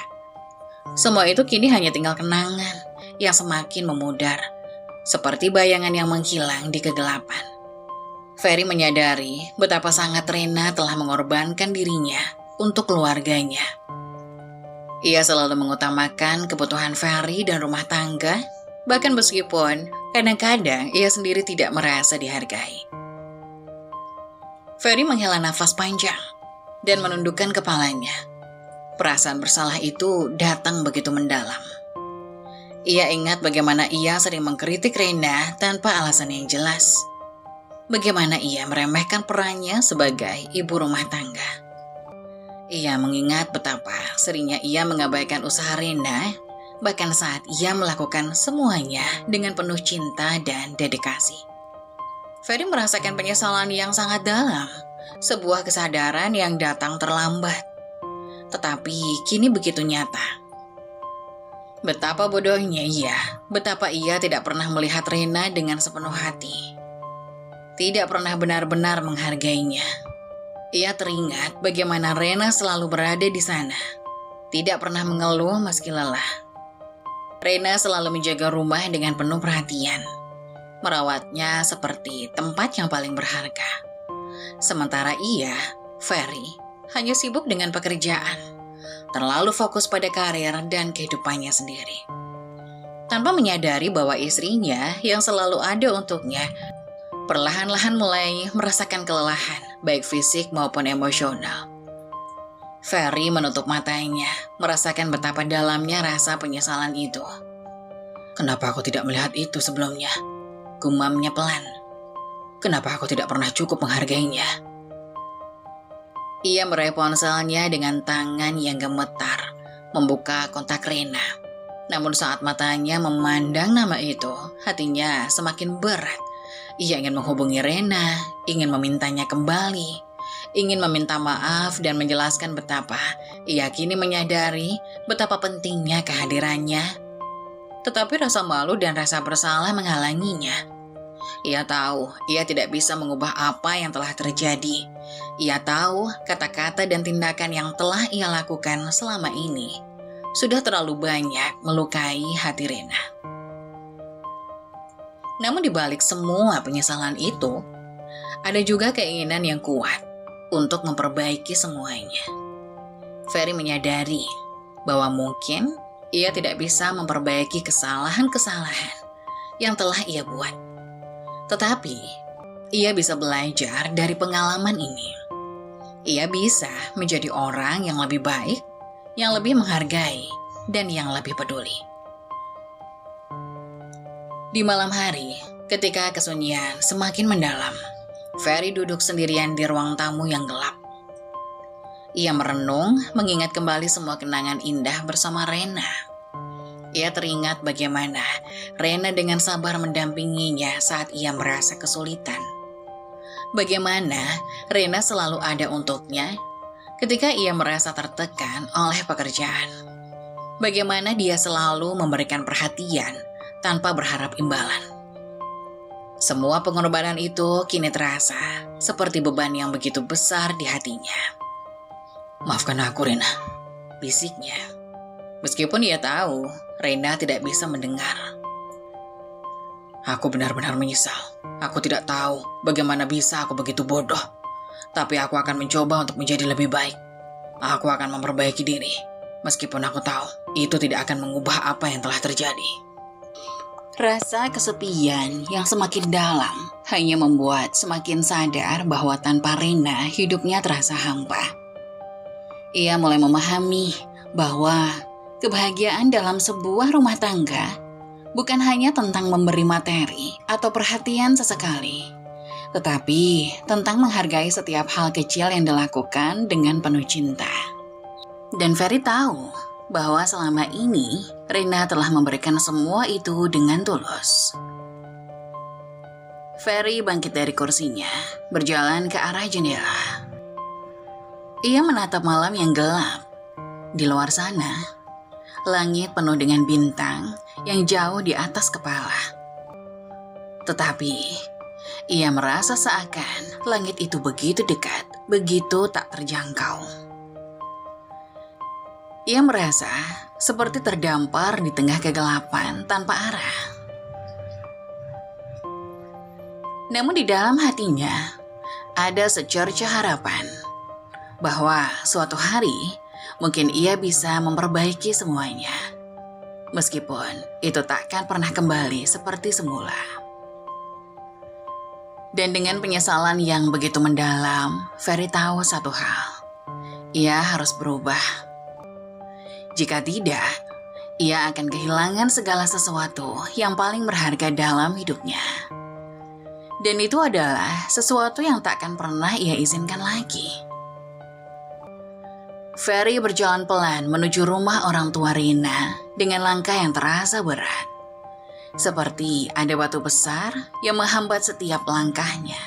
Semua itu kini hanya tinggal kenangan yang semakin memudar, seperti bayangan yang menghilang di kegelapan. Ferry menyadari betapa sangat Rena telah mengorbankan dirinya untuk keluarganya. Ia selalu mengutamakan kebutuhan Ferry dan rumah tangga, bahkan meskipun kadang-kadang ia sendiri tidak merasa dihargai. Ferry menghela nafas panjang dan menundukkan kepalanya. Perasaan bersalah itu datang begitu mendalam. Ia ingat bagaimana ia sering mengkritik Rena tanpa alasan yang jelas. Bagaimana ia meremehkan perannya sebagai ibu rumah tangga. Ia mengingat betapa seringnya ia mengabaikan usaha Rena, bahkan saat ia melakukan semuanya dengan penuh cinta dan dedikasi. Ferry merasakan penyesalan yang sangat dalam, sebuah kesadaran yang datang terlambat, tetapi kini begitu nyata. Betapa bodohnya ia, betapa ia tidak pernah melihat Rena dengan sepenuh hati. Tidak pernah benar-benar menghargainya. Ia teringat bagaimana Rena selalu berada di sana, tidak pernah mengeluh meski lelah. Rena selalu menjaga rumah dengan penuh perhatian, merawatnya seperti tempat yang paling berharga. Sementara ia, Ferry, hanya sibuk dengan pekerjaan, terlalu fokus pada karir dan kehidupannya sendiri. Tanpa menyadari bahwa istrinya yang selalu ada untuknya, perlahan-lahan mulai merasakan kelelahan, baik fisik maupun emosional. Ferry menutup matanya, merasakan betapa dalamnya rasa penyesalan itu. Kenapa aku tidak melihat itu sebelumnya? Gumamnya pelan. Kenapa aku tidak pernah cukup menghargainya? Ia meraih ponselnya dengan tangan yang gemetar, membuka kontak Rena. Namun saat matanya memandang nama itu, hatinya semakin berat. Ia ingin menghubungi Rena, ingin memintanya kembali, ingin meminta maaf dan menjelaskan betapa ia kini menyadari betapa pentingnya kehadirannya. Tetapi rasa malu dan rasa bersalah menghalanginya. Ia tahu ia tidak bisa mengubah apa yang telah terjadi. Ia tahu kata-kata dan tindakan yang telah ia lakukan selama ini sudah terlalu banyak melukai hati Rena. Namun di balik semua penyesalan itu, ada juga keinginan yang kuat untuk memperbaiki semuanya. Ferry menyadari bahwa mungkin ia tidak bisa memperbaiki kesalahan-kesalahan yang telah ia buat. Tetapi, ia bisa belajar dari pengalaman ini. Ia bisa menjadi orang yang lebih baik, yang lebih menghargai, dan yang lebih peduli. Di malam hari, ketika kesunyian semakin mendalam, Ferry duduk sendirian di ruang tamu yang gelap. Ia merenung, mengingat kembali semua kenangan indah bersama Rena. Ia teringat bagaimana Rena dengan sabar mendampinginya saat ia merasa kesulitan. Bagaimana Rena selalu ada untuknya ketika ia merasa tertekan oleh pekerjaan. Bagaimana dia selalu memberikan perhatian tanpa berharap imbalan. Semua pengorbanan itu kini terasa seperti beban yang begitu besar di hatinya. "Maafkan aku, Rena," bisiknya. Meskipun ia tahu Rena tidak bisa mendengar. Aku benar-benar menyesal. Aku tidak tahu bagaimana bisa aku begitu bodoh. Tapi aku akan mencoba untuk menjadi lebih baik. Aku akan memperbaiki diri. Meskipun aku tahu itu tidak akan mengubah apa yang telah terjadi. Rasa kesepian yang semakin dalam hanya membuat semakin sadar bahwa tanpa Rena hidupnya terasa hampa. Ia mulai memahami bahwa kebahagiaan dalam sebuah rumah tangga bukan hanya tentang memberi materi atau perhatian sesekali, tetapi tentang menghargai setiap hal kecil yang dilakukan dengan penuh cinta. Dan Ferry tahu bahwa selama ini Rena telah memberikan semua itu dengan tulus. Ferry bangkit dari kursinya, berjalan ke arah jendela. Ia menatap malam yang gelap. Di luar sana, langit penuh dengan bintang yang jauh di atas kepala. Tetapi, ia merasa seakan langit itu begitu dekat, begitu tak terjangkau. Ia merasa seperti terdampar di tengah kegelapan tanpa arah. Namun di dalam hatinya, ada secercah harapan bahwa suatu hari mungkin ia bisa memperbaiki semuanya. Meskipun itu takkan pernah kembali seperti semula. Dan dengan penyesalan yang begitu mendalam, Ferry tahu satu hal. Ia harus berubah. Jika tidak, ia akan kehilangan segala sesuatu yang paling berharga dalam hidupnya. Dan itu adalah sesuatu yang takkan pernah ia izinkan lagi. Ferry berjalan pelan menuju rumah orang tua Rena dengan langkah yang terasa berat. Seperti ada batu besar yang menghambat setiap langkahnya.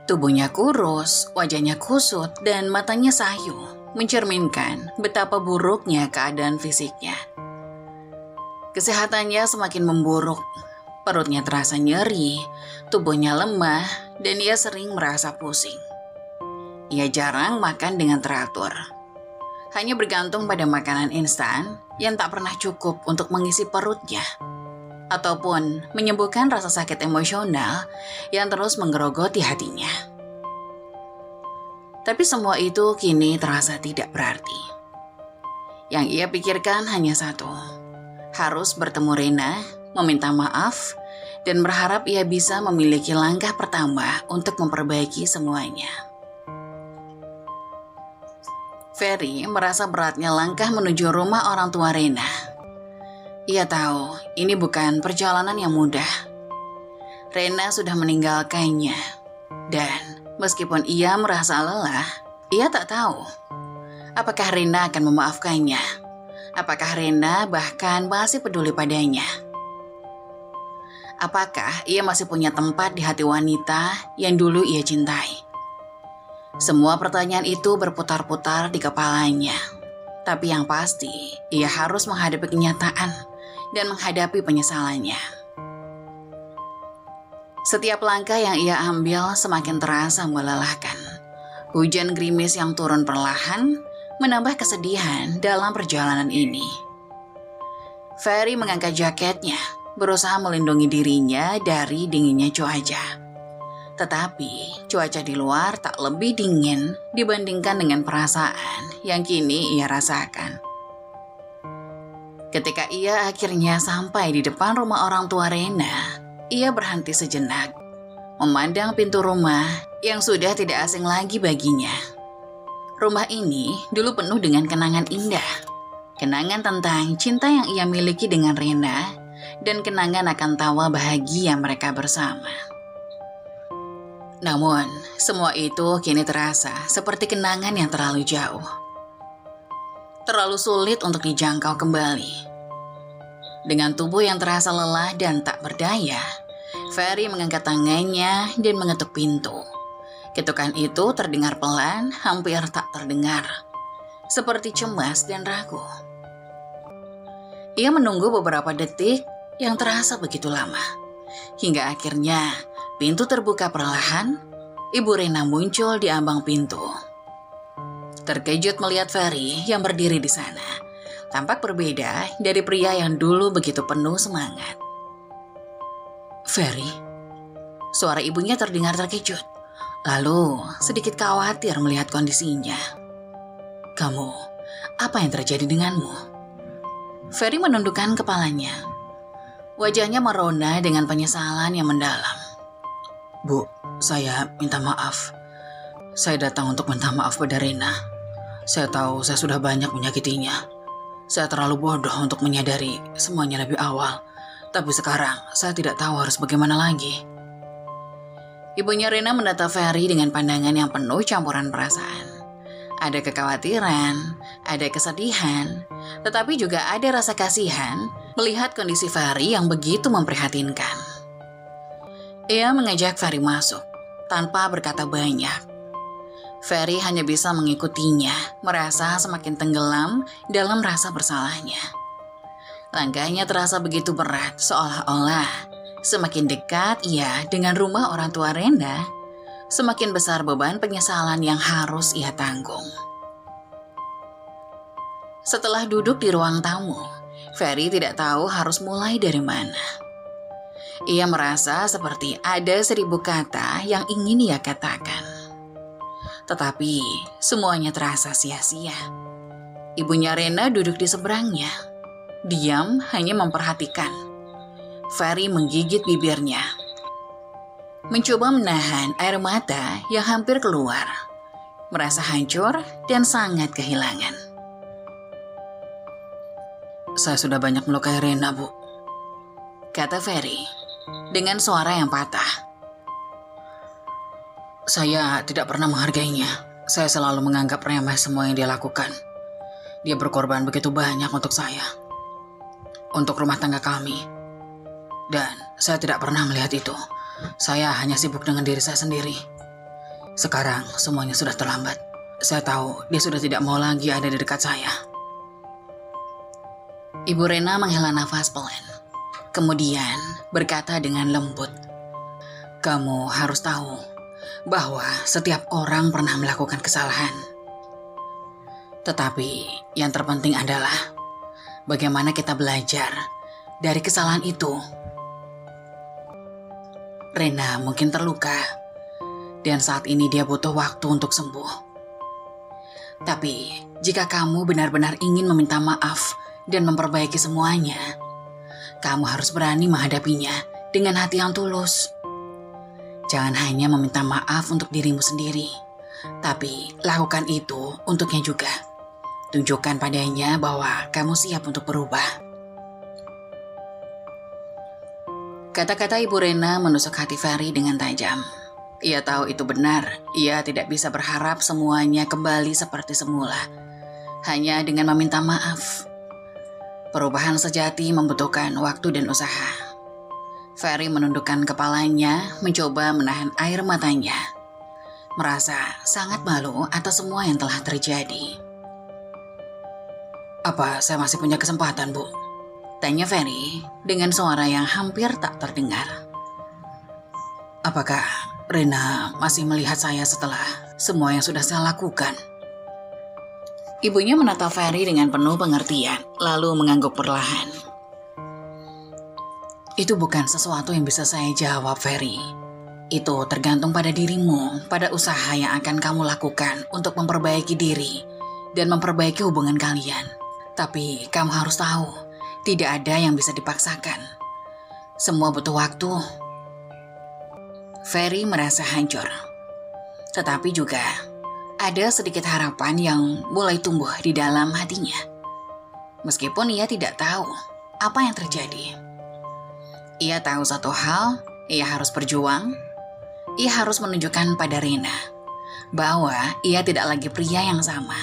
Tubuhnya kurus, wajahnya kusut, dan matanya sayu, mencerminkan betapa buruknya keadaan fisiknya. Kesehatannya semakin memburuk, perutnya terasa nyeri, tubuhnya lemah, dan ia sering merasa pusing. Ia jarang makan dengan teratur. Hanya bergantung pada makanan instan yang tak pernah cukup untuk mengisi perutnya. Ataupun menyembuhkan rasa sakit emosional yang terus menggerogoti hatinya. Tapi semua itu kini terasa tidak berarti. Yang ia pikirkan hanya satu. Harus bertemu Rena, meminta maaf, dan berharap ia bisa memiliki langkah pertama untuk memperbaiki semuanya. Ferry merasa beratnya langkah menuju rumah orang tua Rena. Ia tahu ini bukan perjalanan yang mudah. Rena sudah meninggalkannya. Dan meskipun ia merasa lelah, ia tak tahu apakah Rena akan memaafkannya. Apakah Rena bahkan masih peduli padanya. Apakah ia masih punya tempat di hati wanita yang dulu ia cintai. Semua pertanyaan itu berputar-putar di kepalanya. Tapi yang pasti, ia harus menghadapi kenyataan dan menghadapi penyesalannya. Setiap langkah yang ia ambil semakin terasa melelahkan. Hujan gerimis yang turun perlahan menambah kesedihan dalam perjalanan ini. Ferry mengangkat jaketnya, berusaha melindungi dirinya dari dinginnya cuaca. Tetapi cuaca di luar tak lebih dingin dibandingkan dengan perasaan yang kini ia rasakan. Ketika ia akhirnya sampai di depan rumah orang tua Rena, ia berhenti sejenak, memandang pintu rumah yang sudah tidak asing lagi baginya. Rumah ini dulu penuh dengan kenangan indah. Kenangan tentang cinta yang ia miliki dengan Rena dan kenangan akan tawa bahagia mereka bersama. Namun, semua itu kini terasa seperti kenangan yang terlalu jauh. Terlalu sulit untuk dijangkau kembali. Dengan tubuh yang terasa lelah dan tak berdaya, Ferry mengangkat tangannya dan mengetuk pintu. Ketukan itu terdengar pelan, hampir tak terdengar. Seperti cemas dan ragu. Ia menunggu beberapa detik yang terasa begitu lama. Hingga akhirnya pintu terbuka perlahan, Ibu Rena muncul di ambang pintu. Terkejut melihat Ferry yang berdiri di sana. Tampak berbeda dari pria yang dulu begitu penuh semangat. Ferry? Suara ibunya terdengar terkejut, lalu sedikit khawatir melihat kondisinya. Kamu, apa yang terjadi denganmu? Ferry menundukkan kepalanya. Wajahnya merona dengan penyesalan yang mendalam. Bu, saya minta maaf. Saya datang untuk minta maaf pada Rena. Saya tahu saya sudah banyak menyakitinya. Saya terlalu bodoh untuk menyadari semuanya lebih awal. Tapi sekarang saya tidak tahu harus bagaimana lagi. Ibunya Rena menatap Ferry dengan pandangan yang penuh campuran perasaan. Ada kekhawatiran, ada kesedihan, tetapi juga ada rasa kasihan melihat kondisi Ferry yang begitu memprihatinkan. Ia mengajak Ferry masuk tanpa berkata banyak. Ferry hanya bisa mengikutinya, merasa semakin tenggelam dalam rasa bersalahnya. Langkahnya terasa begitu berat, seolah-olah semakin dekat ia dengan rumah orang tua Rena, semakin besar beban penyesalan yang harus ia tanggung. Setelah duduk di ruang tamu, Ferry tidak tahu harus mulai dari mana. Ia merasa seperti ada 1000 kata yang ingin ia katakan. Tetapi semuanya terasa sia-sia. Ibunya Rena duduk di seberangnya, diam hanya memperhatikan. Ferry menggigit bibirnya, mencoba menahan air mata yang hampir keluar. Merasa hancur dan sangat kehilangan. Saya sudah banyak melukai Rena, Bu, kata Ferry dengan suara yang patah. Saya tidak pernah menghargainya. Saya selalu menganggap remeh semua yang dia lakukan. Dia berkorban begitu banyak untuk saya, untuk rumah tangga kami. Dan saya tidak pernah melihat itu. Saya hanya sibuk dengan diri saya sendiri. Sekarang semuanya sudah terlambat. Saya tahu dia sudah tidak mau lagi ada di dekat saya. Ibu Rena menghela nafas pelan. Kemudian berkata dengan lembut, "Kamu harus tahu bahwa setiap orang pernah melakukan kesalahan. Tetapi yang terpenting adalah bagaimana kita belajar dari kesalahan itu. Rena mungkin terluka, dan saat ini dia butuh waktu untuk sembuh. Tapi jika kamu benar-benar ingin meminta maaf dan memperbaiki semuanya, kamu harus berani menghadapinya dengan hati yang tulus. Jangan hanya meminta maaf untuk dirimu sendiri, tapi lakukan itu untuknya juga. Tunjukkan padanya bahwa kamu siap untuk berubah." Kata-kata Ibu Rena menusuk hati Ferry dengan tajam. Ia tahu itu benar, ia tidak bisa berharap semuanya kembali seperti semula, hanya dengan meminta maaf. Perubahan sejati membutuhkan waktu dan usaha. Ferry menundukkan kepalanya, mencoba menahan air matanya. Merasa sangat malu atas semua yang telah terjadi. "Apa saya masih punya kesempatan, Bu?" tanya Ferry dengan suara yang hampir tak terdengar. "Apakah Rena masih melihat saya setelah semua yang sudah saya lakukan?" Ibunya menatap Ferry dengan penuh pengertian, lalu mengangguk perlahan. "Itu bukan sesuatu yang bisa saya jawab, Ferry. Itu tergantung pada dirimu, pada usaha yang akan kamu lakukan untuk memperbaiki diri dan memperbaiki hubungan kalian. Tapi kamu harus tahu, tidak ada yang bisa dipaksakan. Semua butuh waktu." Ferry merasa hancur. Tetapi juga ada sedikit harapan yang mulai tumbuh di dalam hatinya. Meskipun ia tidak tahu apa yang terjadi. Ia tahu satu hal, ia harus berjuang. Ia harus menunjukkan pada Rena bahwa ia tidak lagi pria yang sama.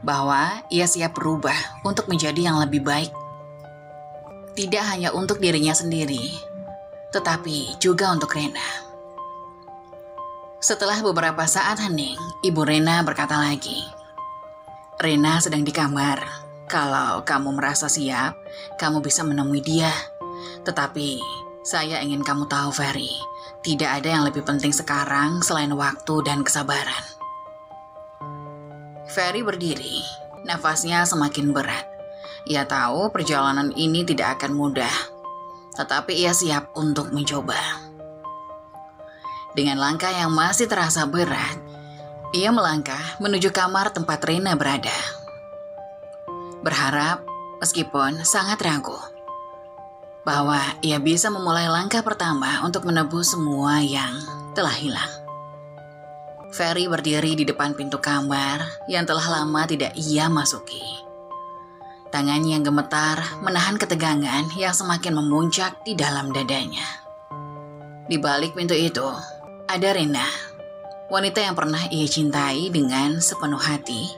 Bahwa ia siap berubah untuk menjadi yang lebih baik. Tidak hanya untuk dirinya sendiri, tetapi juga untuk Rena. Setelah beberapa saat hening, Ibu Rena berkata lagi, "Rena sedang di kamar. Kalau kamu merasa siap, kamu bisa menemui dia. Tetapi saya ingin kamu tahu, Ferry, tidak ada yang lebih penting sekarang selain waktu dan kesabaran." Ferry berdiri, nafasnya semakin berat. Ia tahu perjalanan ini tidak akan mudah. tetapi ia siap untuk mencoba. Dengan langkah yang masih terasa berat, ia melangkah menuju kamar tempat Rena berada. Berharap, meskipun sangat ragu, bahwa ia bisa memulai langkah pertama untuk menebus semua yang telah hilang. Ferry berdiri di depan pintu kamar yang telah lama tidak ia masuki. Tangannya yang gemetar menahan ketegangan yang semakin memuncak di dalam dadanya. Di balik pintu itu, ada Rena, wanita yang pernah ia cintai dengan sepenuh hati,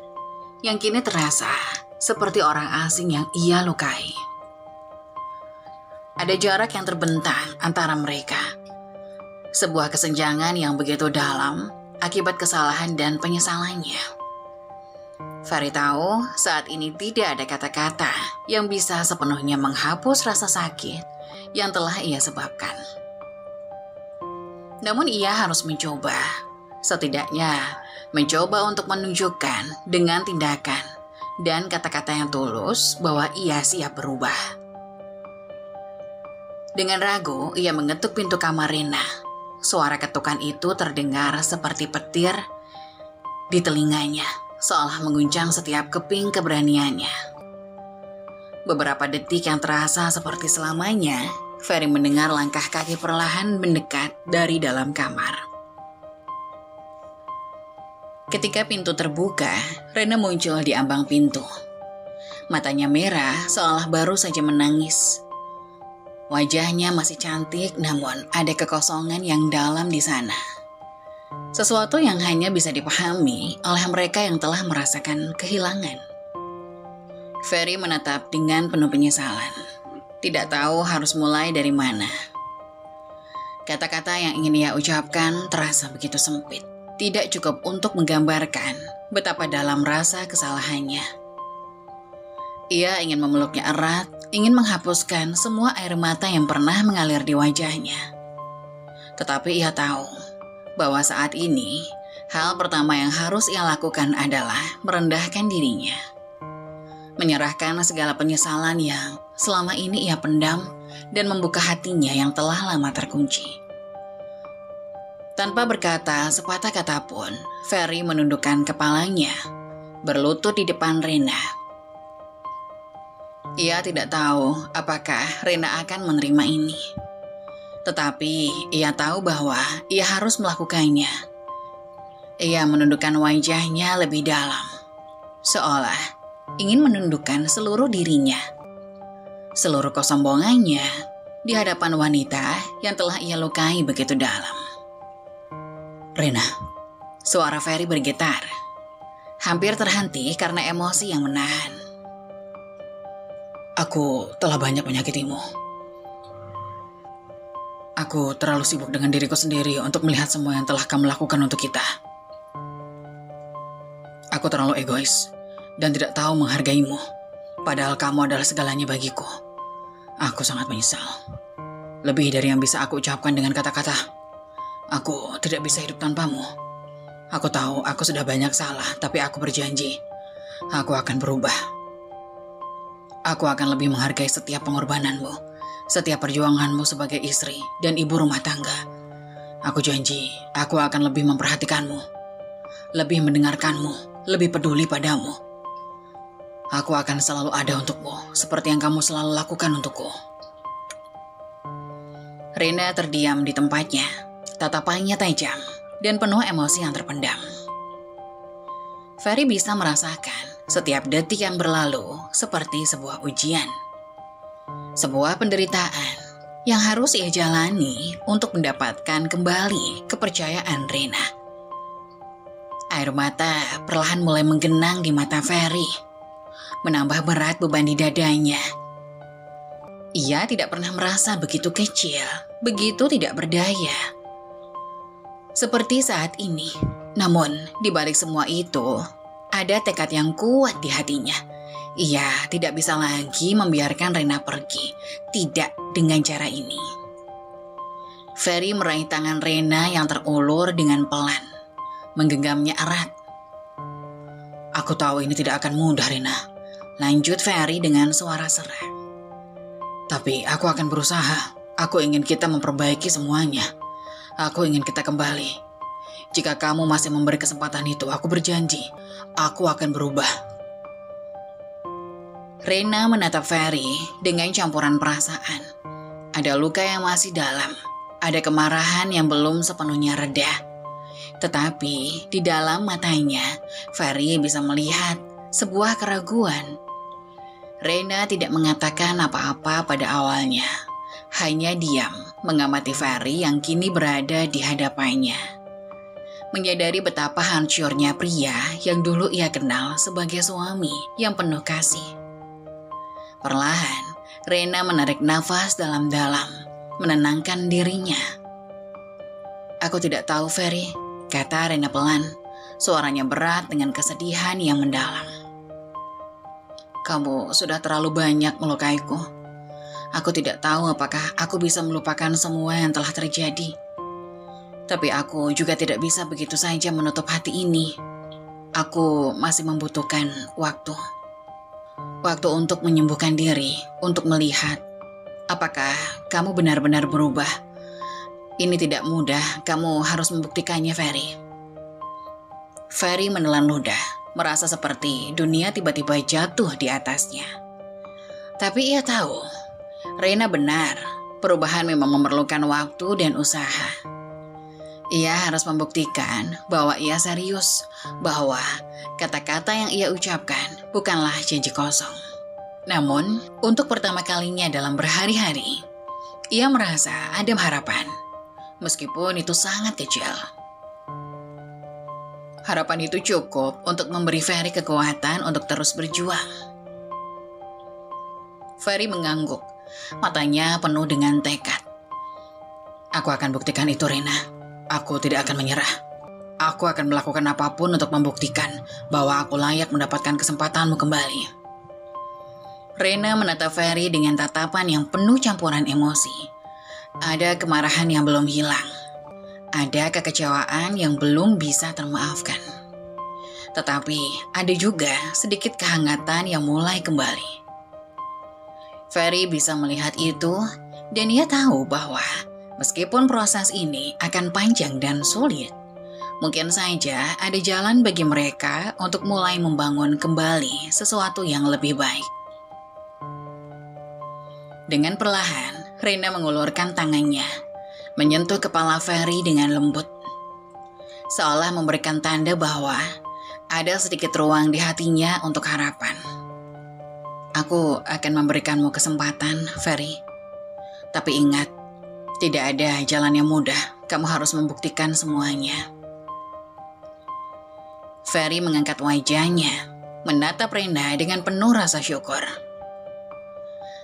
yang kini terasa seperti orang asing yang ia lukai. Ada jarak yang terbentang antara mereka. Sebuah kesenjangan yang begitu dalam akibat kesalahan dan penyesalannya. Ferry tahu saat ini tidak ada kata-kata yang bisa sepenuhnya menghapus rasa sakit yang telah ia sebabkan. Namun ia harus mencoba, setidaknya mencoba untuk menunjukkan dengan tindakan dan kata-kata yang tulus bahwa ia siap berubah. Dengan ragu, ia mengetuk pintu kamar Rena. Suara ketukan itu terdengar seperti petir di telinganya, seolah mengguncang setiap keping keberaniannya. Beberapa detik yang terasa seperti selamanya, Ferry mendengar langkah kaki perlahan mendekat dari dalam kamar. Ketika pintu terbuka, Rena muncul di ambang pintu. Matanya merah seolah baru saja menangis. Wajahnya masih cantik, namun ada kekosongan yang dalam di sana. Sesuatu yang hanya bisa dipahami oleh mereka yang telah merasakan kehilangan. Ferry menatap dengan penuh penyesalan. Tidak tahu harus mulai dari mana. Kata-kata yang ingin ia ucapkan terasa begitu sempit. Tidak cukup untuk menggambarkan betapa dalam rasa kesalahannya. Ia ingin memeluknya erat, ingin menghapuskan semua air mata yang pernah mengalir di wajahnya. Tetapi ia tahu bahwa saat ini, hal pertama yang harus ia lakukan adalah merendahkan dirinya. Menyerahkan segala penyesalan yang selama ini ia pendam dan membuka hatinya yang telah lama terkunci. Tanpa berkata sepatah kata pun, Ferry menundukkan kepalanya, berlutut di depan Rena. Ia tidak tahu apakah Rena akan menerima ini. Tetapi ia tahu bahwa ia harus melakukannya. Ia menundukkan wajahnya lebih dalam, seolah ingin menundukkan seluruh dirinya, seluruh kesombongannya di hadapan wanita yang telah ia lukai begitu dalam. Rena, suara Ferry bergetar, hampir terhenti karena emosi yang menahan. Aku telah banyak menyakitimu. Aku terlalu sibuk dengan diriku sendiri untuk melihat semua yang telah kamu lakukan untuk kita. Aku terlalu egois dan tidak tahu menghargaimu, padahal kamu adalah segalanya bagiku. Aku sangat menyesal. Lebih dari yang bisa aku ucapkan dengan kata-kata. Aku tidak bisa hidup tanpamu. Aku tahu aku sudah banyak salah, tapi aku berjanji, aku akan berubah. Aku akan lebih menghargai setiap pengorbananmu, setiap perjuanganmu sebagai istri dan ibu rumah tangga. Aku janji, aku akan lebih memperhatikanmu, lebih mendengarkanmu, lebih peduli padamu. Aku akan selalu ada untukmu, seperti yang kamu selalu lakukan untukku. Rena terdiam di tempatnya, tatapannya tajam dan penuh emosi yang terpendam. Ferry bisa merasakan setiap detik yang berlalu seperti sebuah ujian. Sebuah penderitaan yang harus ia jalani untuk mendapatkan kembali kepercayaan Rena. Air mata perlahan mulai menggenang di mata Ferry, menambah berat beban di dadanya. Ia tidak pernah merasa begitu kecil, begitu tidak berdaya seperti saat ini. Namun, di balik semua itu, ada tekad yang kuat di hatinya. Ia tidak bisa lagi membiarkan Rena pergi, tidak dengan cara ini. Ferry meraih tangan Rena yang terulur dengan pelan, menggenggamnya erat. Aku tahu ini tidak akan mudah, Rena, lanjut Ferry dengan suara serak. Tapi aku akan berusaha. Aku ingin kita memperbaiki semuanya. Aku ingin kita kembali. Jika kamu masih memberi kesempatan itu, aku berjanji, aku akan berubah. Rena menatap Ferry dengan campuran perasaan. Ada luka yang masih dalam, ada kemarahan yang belum sepenuhnya reda. Tetapi di dalam matanya, Ferry bisa melihat sebuah keraguan. Rena tidak mengatakan apa-apa pada awalnya, hanya diam mengamati Ferry yang kini berada di hadapannya. Menyadari betapa hancurnya pria yang dulu ia kenal sebagai suami yang penuh kasih. Perlahan, Rena menarik nafas dalam-dalam, menenangkan dirinya. Aku tidak tahu, Ferry, kata Rena pelan, suaranya berat dengan kesedihan yang mendalam. Kamu sudah terlalu banyak melukaiku. Aku tidak tahu apakah aku bisa melupakan semua yang telah terjadi. Tapi aku juga tidak bisa begitu saja menutup hati ini. Aku masih membutuhkan waktu. Waktu untuk menyembuhkan diri, untuk melihat apakah kamu benar-benar berubah. Ini tidak mudah, kamu harus membuktikannya, Ferry. Ferry menelan ludah, merasa seperti dunia tiba-tiba jatuh di atasnya. Tapi ia tahu, Rena benar, perubahan memang memerlukan waktu dan usaha. Ia harus membuktikan bahwa ia serius, bahwa kata-kata yang ia ucapkan bukanlah janji kosong. Namun, untuk pertama kalinya dalam berhari-hari, ia merasa ada harapan, meskipun itu sangat kecil. Harapan itu cukup untuk memberi Ferry kekuatan untuk terus berjuang. Ferry mengangguk, matanya penuh dengan tekad. Aku akan buktikan itu, Rena. Aku tidak akan menyerah. Aku akan melakukan apapun untuk membuktikan bahwa aku layak mendapatkan kesempatanmu kembali. Rena menatap Ferry dengan tatapan yang penuh campuran emosi. Ada kemarahan yang belum hilang. Ada kekecewaan yang belum bisa termaafkan. Tetapi ada juga sedikit kehangatan yang mulai kembali. Ferry bisa melihat itu dan ia tahu bahwa meskipun proses ini akan panjang dan sulit, mungkin saja ada jalan bagi mereka untuk mulai membangun kembali sesuatu yang lebih baik. Dengan perlahan, Rena mengulurkan tangannya, menyentuh kepala Ferry dengan lembut, seolah memberikan tanda bahwa ada sedikit ruang di hatinya untuk harapan. Aku akan memberikanmu kesempatan, Ferry. Tapi ingat, tidak ada jalan yang mudah. Kamu harus membuktikan semuanya. Ferry mengangkat wajahnya, menatap Rena dengan penuh rasa syukur.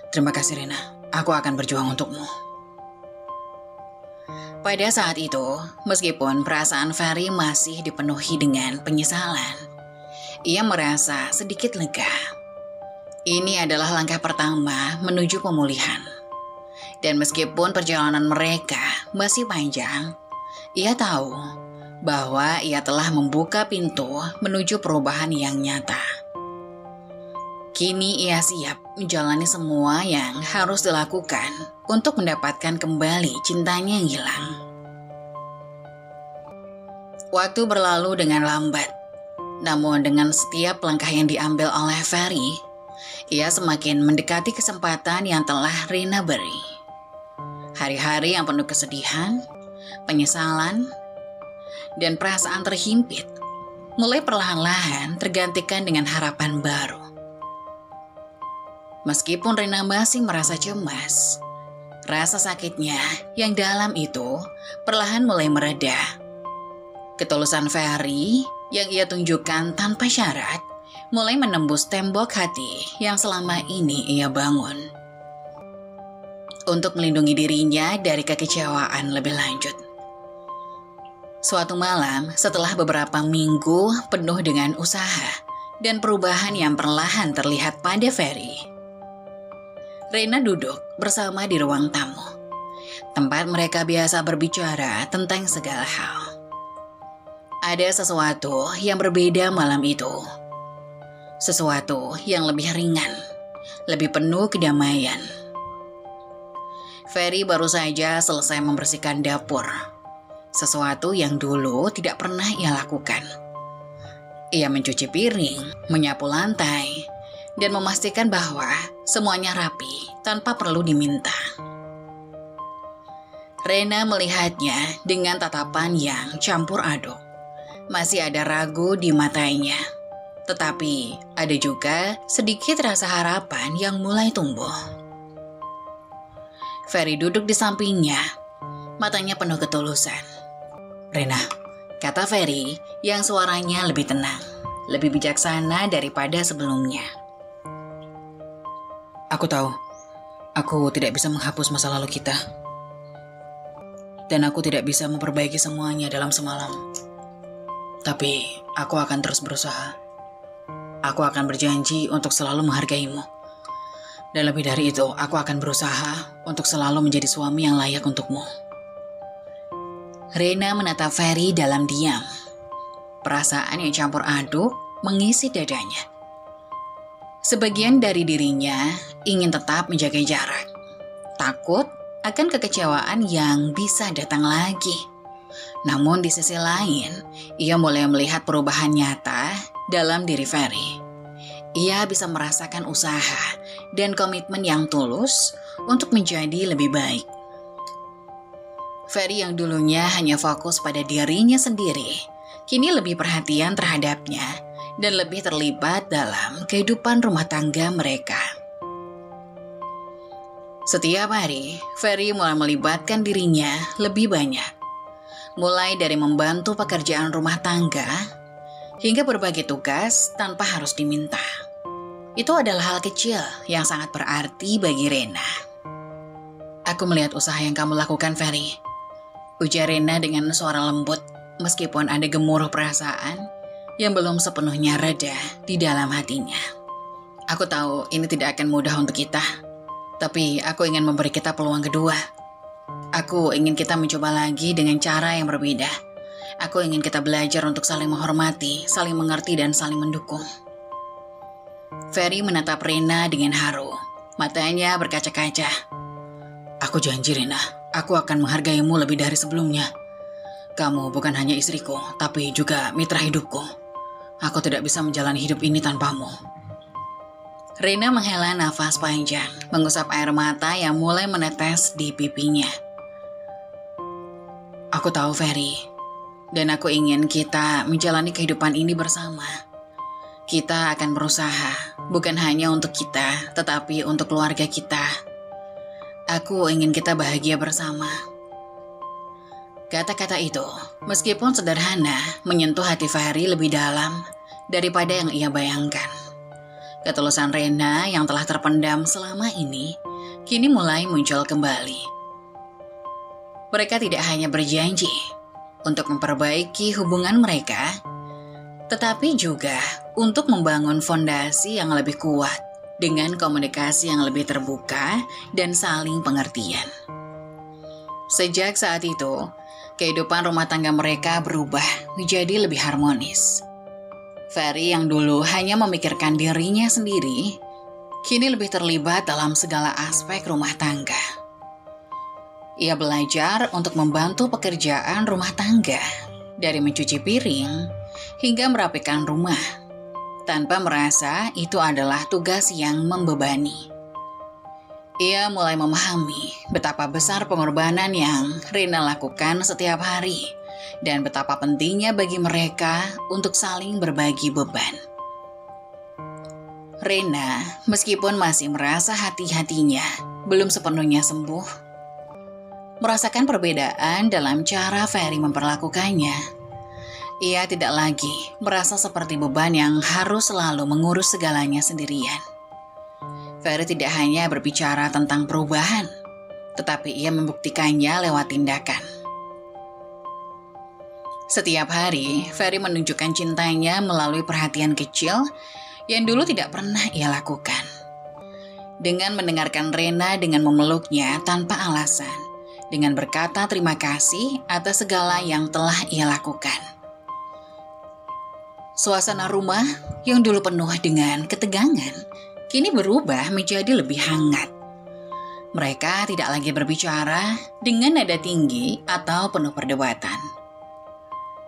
Terima kasih, Rena. Aku akan berjuang untukmu. Pada saat itu, meskipun perasaan Ferry masih dipenuhi dengan penyesalan, ia merasa sedikit lega. Ini adalah langkah pertama menuju pemulihan. Dan meskipun perjalanan mereka masih panjang, ia tahu bahwa ia telah membuka pintu menuju perubahan yang nyata. Kini ia siap menjalani semua yang harus dilakukan untuk mendapatkan kembali cintanya yang hilang. Waktu berlalu dengan lambat, namun dengan setiap langkah yang diambil oleh Ferry, ia semakin mendekati kesempatan yang telah Rena beri. Hari-hari yang penuh kesedihan, penyesalan, dan perasaan terhimpit mulai perlahan-lahan tergantikan dengan harapan baru. Meskipun Rena masih merasa cemas, rasa sakitnya yang dalam itu perlahan mulai mereda. Ketulusan Ferry yang ia tunjukkan tanpa syarat mulai menembus tembok hati yang selama ini ia bangun. Untuk melindungi dirinya dari kekecewaan lebih lanjut. Suatu malam, setelah beberapa minggu penuh dengan usaha dan perubahan yang perlahan terlihat pada Ferry, Rena duduk bersama di ruang tamu, tempat mereka biasa berbicara tentang segala hal. Ada sesuatu yang berbeda malam itu. Sesuatu yang lebih ringan, lebih penuh kedamaian. Ferry baru saja selesai membersihkan dapur, sesuatu yang dulu tidak pernah ia lakukan. Ia mencuci piring, menyapu lantai, dan memastikan bahwa semuanya rapi tanpa perlu diminta. Rena melihatnya dengan tatapan yang campur aduk. Masih ada ragu di matanya, tetapi ada juga sedikit rasa harapan yang mulai tumbuh. Ferry duduk di sampingnya, matanya penuh ketulusan. "Rena," kata Ferry yang suaranya lebih tenang, lebih bijaksana daripada sebelumnya. "Aku tahu, aku tidak bisa menghapus masa lalu kita. Dan aku tidak bisa memperbaiki semuanya dalam semalam. Tapi aku akan terus berusaha. Aku akan berjanji untuk selalu menghargaimu. Dan lebih dari itu, aku akan berusaha untuk selalu menjadi suami yang layak untukmu." Rena menatap Ferry dalam diam. Perasaan yang campur aduk mengisi dadanya. Sebagian dari dirinya ingin tetap menjaga jarak, takut akan kekecewaan yang bisa datang lagi. Namun di sisi lain, ia mulai melihat perubahan nyata dalam diri Ferry. Ia bisa merasakan usaha dan komitmen yang tulus untuk menjadi lebih baik. Ferry yang dulunya hanya fokus pada dirinya sendiri, kini lebih perhatian terhadapnya dan lebih terlibat dalam kehidupan rumah tangga mereka. Setiap hari, Ferry mulai melibatkan dirinya lebih banyak. Mulai dari membantu pekerjaan rumah tangga, hingga berbagi tugas tanpa harus diminta. Itu adalah hal kecil yang sangat berarti bagi Rena. "Aku melihat usaha yang kamu lakukan, Ferry," ujar Rena dengan suara lembut, meskipun ada gemuruh perasaan yang belum sepenuhnya reda di dalam hatinya. "Aku tahu ini tidak akan mudah untuk kita, tapi aku ingin memberi kita peluang kedua. Aku ingin kita mencoba lagi dengan cara yang berbeda. Aku ingin kita belajar untuk saling menghormati, saling mengerti, dan saling mendukung." Ferry menatap Rena dengan haru. Matanya berkaca-kaca. "Aku janji, Rena, aku akan menghargaimu lebih dari sebelumnya. Kamu bukan hanya istriku, tapi juga mitra hidupku. Aku tidak bisa menjalani hidup ini tanpamu." Rena menghela nafas panjang, mengusap air mata yang mulai menetes di pipinya. "Aku tahu, Ferry, dan aku ingin kita menjalani kehidupan ini bersama. Kita akan berusaha, bukan hanya untuk kita, tetapi untuk keluarga kita. Aku ingin kita bahagia bersama." Kata-kata itu, meskipun sederhana, menyentuh hati Ferry lebih dalam daripada yang ia bayangkan. Ketulusan Rena yang telah terpendam selama ini, kini mulai muncul kembali. Mereka tidak hanya berjanji untuk memperbaiki hubungan mereka, tetapi juga untuk membangun fondasi yang lebih kuat dengan komunikasi yang lebih terbuka dan saling pengertian. Sejak saat itu, kehidupan rumah tangga mereka berubah menjadi lebih harmonis. Ferry yang dulu hanya memikirkan dirinya sendiri, kini lebih terlibat dalam segala aspek rumah tangga. Ia belajar untuk membantu pekerjaan rumah tangga, dari mencuci piring hingga merapikan rumah, tanpa merasa itu adalah tugas yang membebani. Ia mulai memahami betapa besar pengorbanan yang Rena lakukan setiap hari, dan betapa pentingnya bagi mereka untuk saling berbagi beban. Rena, meskipun masih merasa hati-hatinya belum sepenuhnya sembuh, merasakan perbedaan dalam cara Ferry memperlakukannya. Ia tidak lagi merasa seperti beban yang harus selalu mengurus segalanya sendirian. Ferry tidak hanya berbicara tentang perubahan, tetapi ia membuktikannya lewat tindakan. Setiap hari, Ferry menunjukkan cintanya melalui perhatian kecil yang dulu tidak pernah ia lakukan. Dengan mendengarkan Rena dengan memeluknya tanpa alasan, dengan berkata terima kasih atas segala yang telah ia lakukan. Suasana rumah yang dulu penuh dengan ketegangan, kini berubah menjadi lebih hangat. Mereka tidak lagi berbicara dengan nada tinggi atau penuh perdebatan.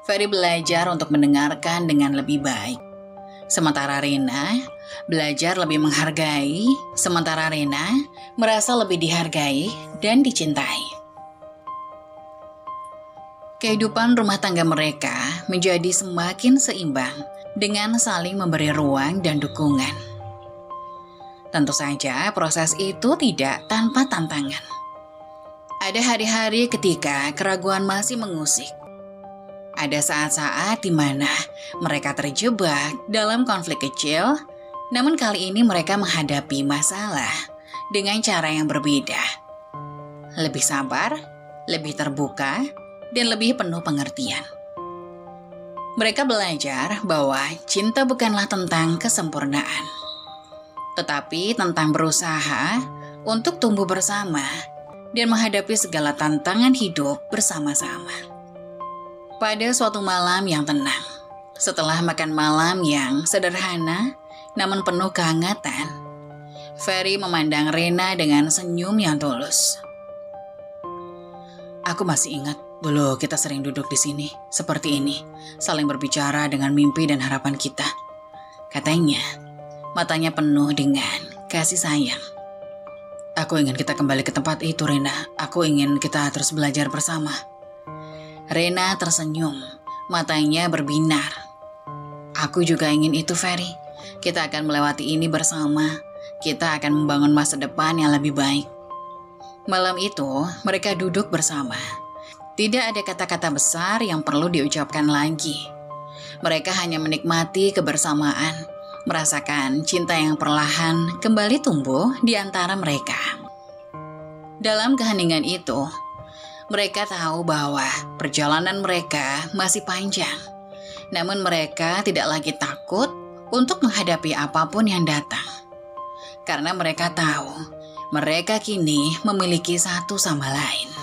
Ferry belajar untuk mendengarkan dengan lebih baik. Sementara Rena belajar lebih menghargai, sementara Rena merasa lebih dihargai dan dicintai. Kehidupan rumah tangga mereka menjadi semakin seimbang dengan saling memberi ruang dan dukungan. Tentu saja proses itu tidak tanpa tantangan. Ada hari-hari ketika keraguan masih mengusik. Ada saat-saat di mana mereka terjebak dalam konflik kecil, namun kali ini mereka menghadapi masalah dengan cara yang berbeda. Lebih sabar, lebih terbuka, dan lebih penuh pengertian. Mereka belajar bahwa cinta bukanlah tentang kesempurnaan, tetapi tentang berusaha untuk tumbuh bersama dan menghadapi segala tantangan hidup bersama-sama. Pada suatu malam yang tenang, setelah makan malam yang sederhana namun penuh kehangatan, Ferry memandang Rena dengan senyum yang tulus. Aku masih ingat dulu kita sering duduk di sini, seperti ini, saling berbicara dengan mimpi dan harapan kita. Katanya, matanya penuh dengan kasih sayang. Aku ingin kita kembali ke tempat itu, Rena. Aku ingin kita terus belajar bersama. Rena tersenyum, matanya berbinar. Aku juga ingin itu, Ferry. Kita akan melewati ini bersama. Kita akan membangun masa depan yang lebih baik. Malam itu, mereka duduk bersama. Tidak ada kata-kata besar yang perlu diucapkan lagi. Mereka hanya menikmati kebersamaan, merasakan cinta yang perlahan kembali tumbuh di antara mereka. Dalam keheningan itu, mereka tahu bahwa perjalanan mereka masih panjang. Namun mereka tidak lagi takut untuk menghadapi apapun yang datang. Karena mereka tahu, mereka kini memiliki satu sama lain.